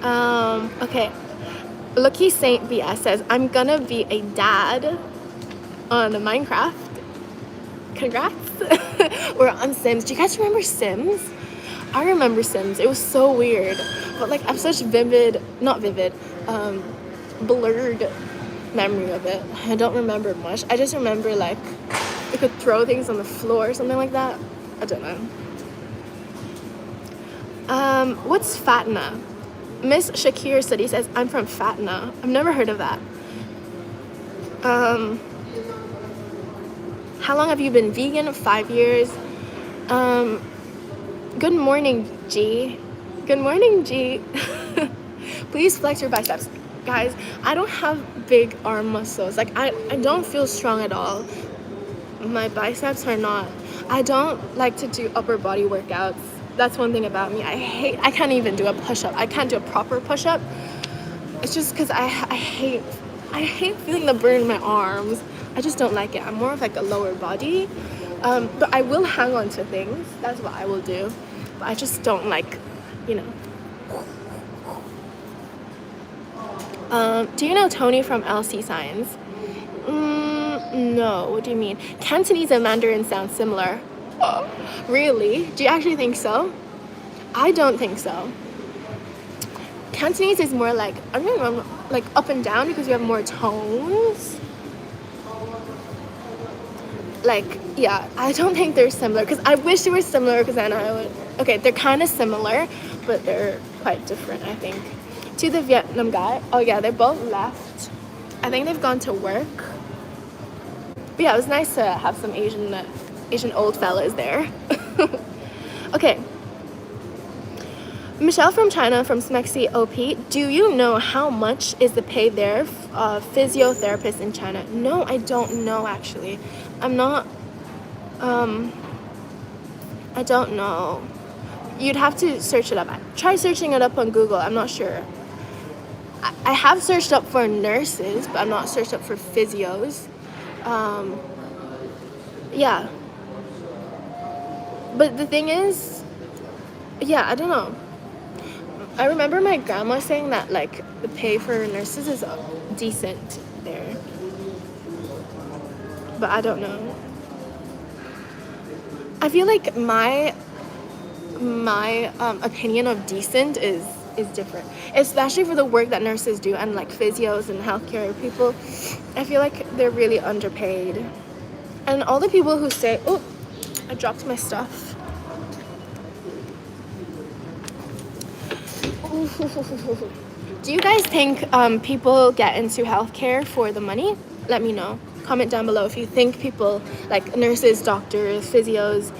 Okay. Lucky Saint BS says, I'm gonna be a dad on Minecraft. Congrats. Or on Sims. Do you guys remember Sims? I remember Sims. It was so weird. But like, I have such blurred memory of it. I don't remember much. I just remember like you could throw things on the floor or something like that. I don't know. What's Fatna? Miss Shakir City says, I'm from Fatna. I've never heard of that. How long have you been vegan? 5 years. Good morning, G. Good morning, G. Please flex your biceps. Guys, I don't have big arm muscles. Like, I don't feel strong at all. My biceps are not. I don't like to do upper body workouts. That's one thing about me. I can't even do a push-up. I can't do a proper push-up. It's just because I hate feeling the burn in my arms. I just don't like it. I'm more of like a lower body. But I will hang on to things. That's what I will do. But I just don't like, you know. Do you know Tony from LC Science? No, what do you mean? Cantonese and Mandarin sound similar. Really? Do you actually think so? I don't think so. Cantonese is more like, I don't know, like up and down because you have more tones. Like, yeah, I don't think they're similar because I wish they were similar because then I would. Okay, they're kind of similar, but they're quite different, I think. To the Vietnam guy, oh yeah, they both left. I think they've gone to work. But yeah, it was nice to have some Asian old fellas there. Okay. Michelle from China from Smexy OP, do you know how much is the pay there physiotherapist in China? No, I don't know actually. I'm not, I don't know. You'd have to search it up. Try searching it up on Google, I'm not sure. I have searched up for nurses, but I'm not searched up for physios. Yeah. But the thing is, yeah, I don't know. I remember my grandma saying that like the pay for nurses is decent there, but I don't know. I feel like my opinion of decent is different, especially for the work that nurses do and like physios and healthcare people. I feel like they're really underpaid, and all the people who say, "Oh, I dropped my stuff." Do you guys think people get into healthcare for the money? Let me know. Comment down below if you think people like nurses, doctors, physios,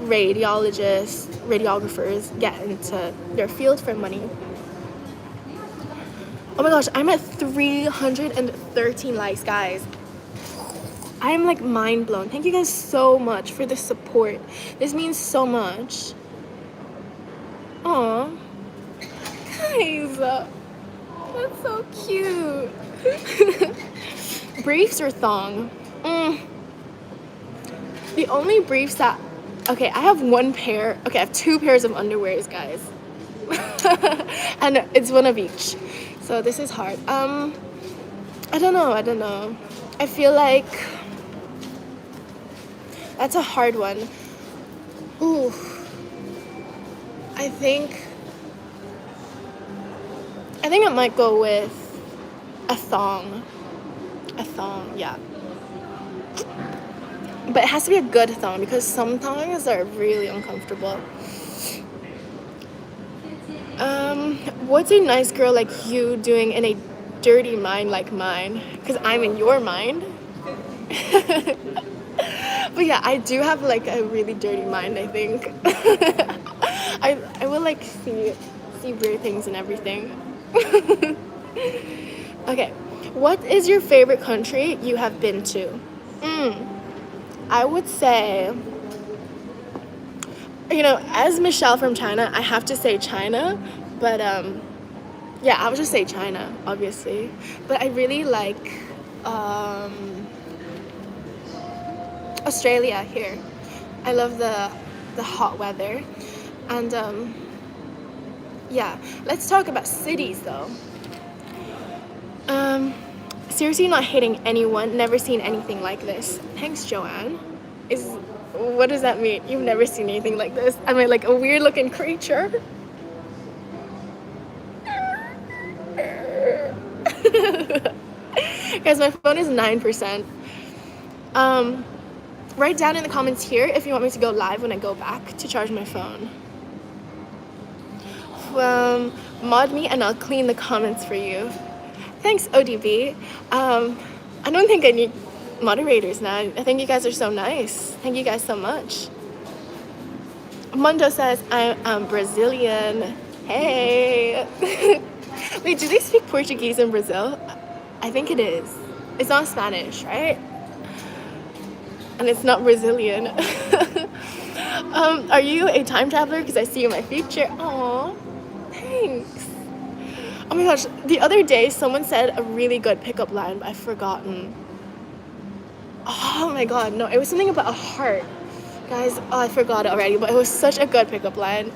radiologists, radiographers get into their field for money. Oh my gosh, I'm at 313 likes, guys. I am like mind blown. Thank you guys so much for the support. This means so much. Aww. Guys, that's so cute. Briefs or thong? The only briefs that... Okay, I have one pair. Okay, I have two pairs of underwears, guys. And it's one of each. So this is hard. I don't know. I feel like... That's a hard one. Ooh. I think I might go with a thong. A thong, yeah. But it has to be a good thong because some thongs are really uncomfortable. What's a nice girl like you doing in a dirty mind like mine? Because I'm in your mind. But yeah, I do have like a really dirty mind, I think. I will like see weird things and everything. Okay, what is your favorite country you have been to? I would say, you know, as Michelle from China, I have to say China, but yeah, I would just say China, obviously. But I really like Australia here. I love the hot weather. And yeah, let's talk about cities though. Seriously, not hating anyone, never seen anything like this. Thanks, Joanne. What does that mean? You've never seen anything like this? Am I like a weird looking creature? Guys, my phone is 9%. Write down in the comments here if you want me to go live when I go back to charge my phone. Mod me and I'll clean the comments for you. Thanks, ODB. I don't think I need moderators now. I think you guys are so nice. Thank you guys so much. Mundo says, I'm Brazilian. Hey. Wait, do they speak Portuguese in Brazil? I think it is. It's not Spanish, right? And it's not Brazilian. Are you a time traveler? Because I see you in my future. Aww, thanks. Oh my gosh, the other day someone said a really good pickup line, but I've forgotten. Oh my god, no, it was something about a heart. Guys, oh, I forgot it already, but it was such a good pickup line.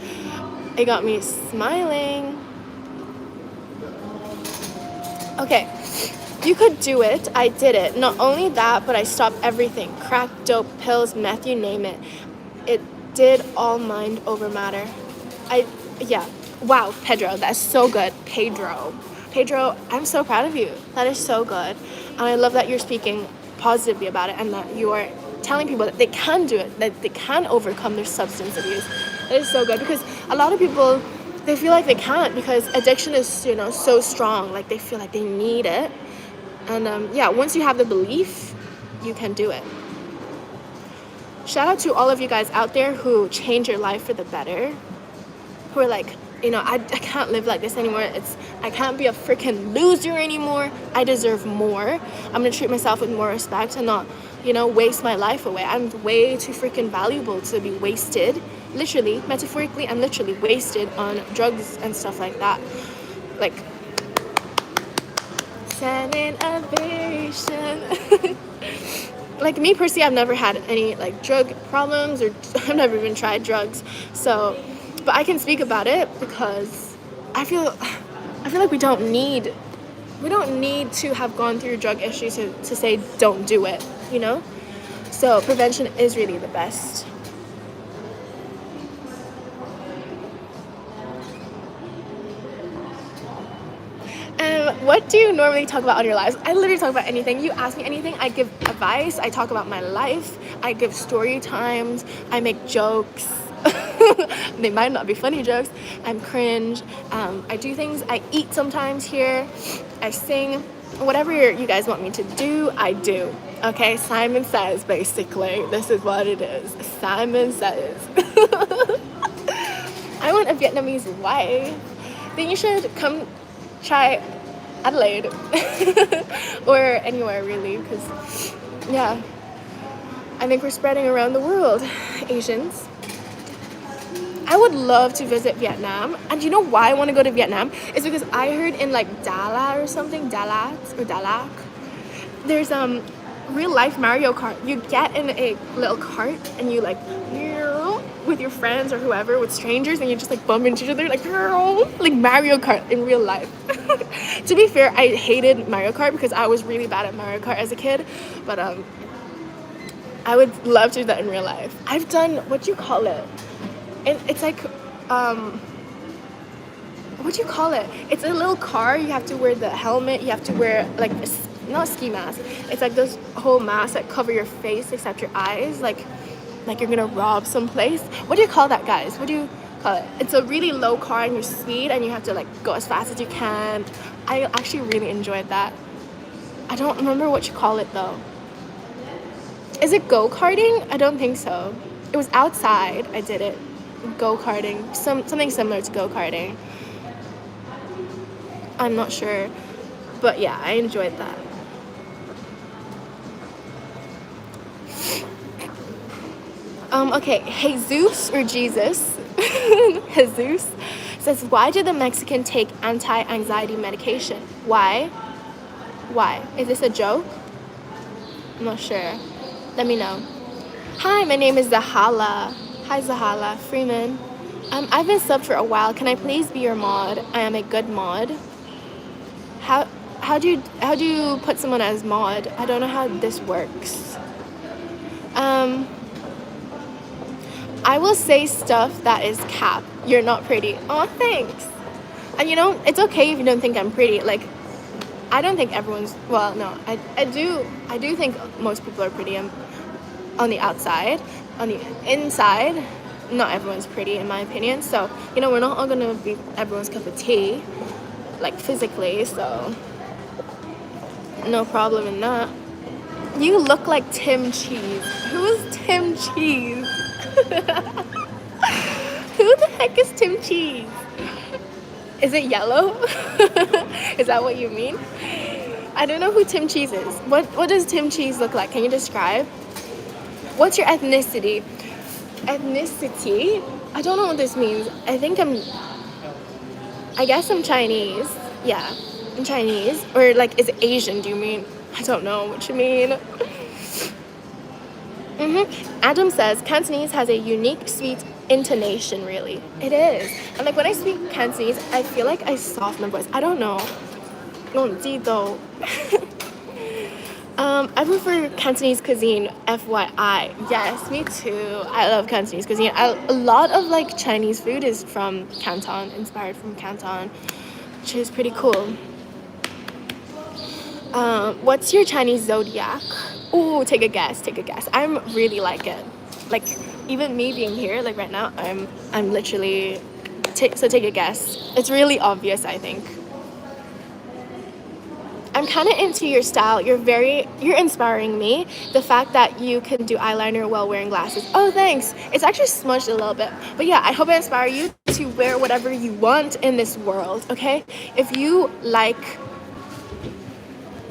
It got me smiling. Okay, you could do it. I did it. Not only that, but I stopped everything. Crack, dope, pills, meth, you name it. It did all mind over matter. Yeah. Wow, Pedro, that's so good. Pedro, I'm so proud of you. That is so good. And I love that you're speaking positively about it and that you are telling people that they can do it, that they can overcome their substance abuse. It is so good because a lot of people, they feel like they can't because addiction is, you know, so strong. Like they feel like they need it. And yeah, once you have the belief, you can do it. Shout out to all of you guys out there who change your life for the better. Who are like, you know, I can't live like this anymore. I can't be a freaking loser anymore. I deserve more. I'm gonna treat myself with more respect and not, you know, waste my life away. I'm way too freaking valuable to be wasted. Literally, metaphorically, I'm literally wasted on drugs and stuff like that. Like, standing ovation. Like me personally, I've never had any like drug problems or I've never even tried drugs. So, but I can speak about it because I feel like we don't need to have gone through drug issues to say don't do it, you know? So prevention is really the best. What do you normally talk about on your lives? I literally talk about anything. You ask me anything, I give advice. I talk about my life. I give story times. I make jokes. They might not be funny jokes. I'm cringe. I do things. I eat sometimes here. I sing. Whatever you guys want me to do, I do. Okay? Simon Says, basically. This is what it is. Simon Says. I want a Vietnamese wife. Then you should come try Adelaide or anywhere really, because yeah, I think we're spreading around the world, Asians. I would love to visit Vietnam, and you know why I want to go to Vietnam? It's because I heard in like Dalat or something, Dalat, there's real life Mario Kart. You get in a little cart and you like with your friends or whoever, with strangers, and you just like bump into each other like Mario Kart in real life. To be fair, I hated Mario Kart because I was really bad at Mario Kart as a kid, but I would love to do that in real life. I've done, what do you call it? And it's like what do you call it? It's a little car. You have to wear the helmet. You have to wear like not a ski mask. It's like those whole masks that cover your face except your eyes, like you're gonna rob someplace. What do you call that, guys? What do you call it? It's a really low car and you're speed and you have to like go as fast as you can. I actually really enjoyed that. I don't remember what you call it though. Is it go-karting? I don't think so. It was outside. I did it. Go-karting. Something similar to go-karting. I'm not sure. But yeah, I enjoyed that. Okay, Jesus or Jesus, Jesus says, why did the Mexican take anti-anxiety medication? Why? Is this a joke? I'm not sure. Let me know. Hi, my name is Zahala. Hi, Zahala Freeman. I've been subbed for a while. Can I please be your mod? I am a good mod. How do you put someone as mod? I don't know how this works. I will say stuff that is cap. You're not pretty. Oh, thanks. And you know, it's okay if you don't think I'm pretty. Like, I don't think everyone's, well, no, I do think most people are pretty on the outside. On the inside, not everyone's pretty in my opinion. So, you know, we're not all gonna be everyone's cup of tea, like physically, so no problem in that. You look like Tim Cheese. Who is Tim Cheese? Who the heck is Tim Cheese? Is it yellow? Is that what you mean? I don't know who Tim Cheese is. What does Tim Cheese look like? Can you describe? What's your ethnicity? Ethnicity? I don't know what this means. I guess I'm Chinese. Yeah, I'm Chinese. Or like, is it Asian, do you mean? I don't know what you mean. Adam says Cantonese has a unique sweet intonation, really. It is. And like when I speak Cantonese, I feel like I soften my voice. I don't know. 我唔知道. I prefer Cantonese cuisine, FYI. Yes, me too. I love Cantonese cuisine. A lot of like Chinese food is from Canton, inspired from Canton, which is pretty cool. What's your Chinese zodiac? Ooh, take a guess. I'm really like it. Like even me being here, like right now, I'm literally. So take a guess. It's really obvious, I think. I'm kind of into your style. You're inspiring me. The fact that you can do eyeliner while wearing glasses. Oh, thanks. It's actually smudged a little bit. But yeah, I hope I inspire you to wear whatever you want in this world, okay? If you like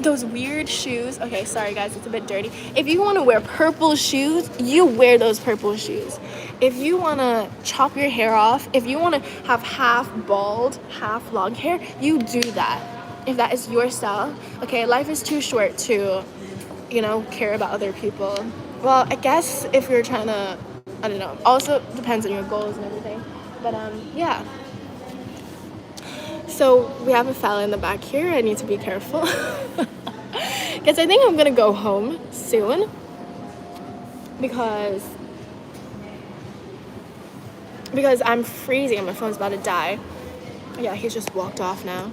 those weird shoes, okay, sorry guys, it's a bit dirty. If you want to wear purple shoes, you wear those purple shoes. If you want to chop your hair off, if you want to have half bald, half long hair, you do that. If that is your style, okay, life is too short to, care about other people. Well, I guess if you're trying to, I don't know, also depends on your goals and everything. But yeah. So we have a fella in the back here. I need to be careful. Because I think I'm gonna go home soon. Because I'm freezing and my phone's about to die. Yeah, he's just walked off now.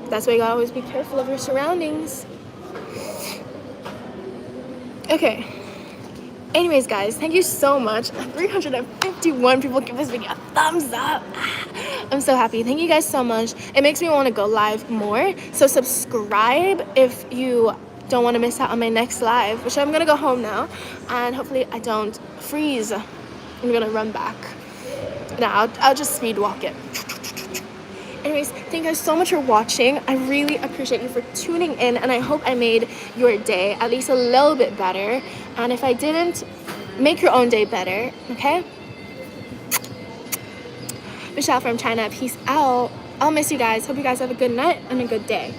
That's why you gotta always be careful of your surroundings. Okay. Anyways, guys, thank you so much. 351 people give this video a thumbs up. I'm so happy. Thank you guys so much. It makes me want to go live more. So subscribe if you don't want to miss out on my next live, which I'm going to go home now. And hopefully I don't freeze. I'm going to run back. Now I'll just speed walk it. Anyways, thank you guys so much for watching. I really appreciate you for tuning in, and I hope I made your day at least a little bit better. And if I didn't, make your own day better, okay? Michelle from China, peace out. I'll miss you guys. Hope you guys have a good night and a good day.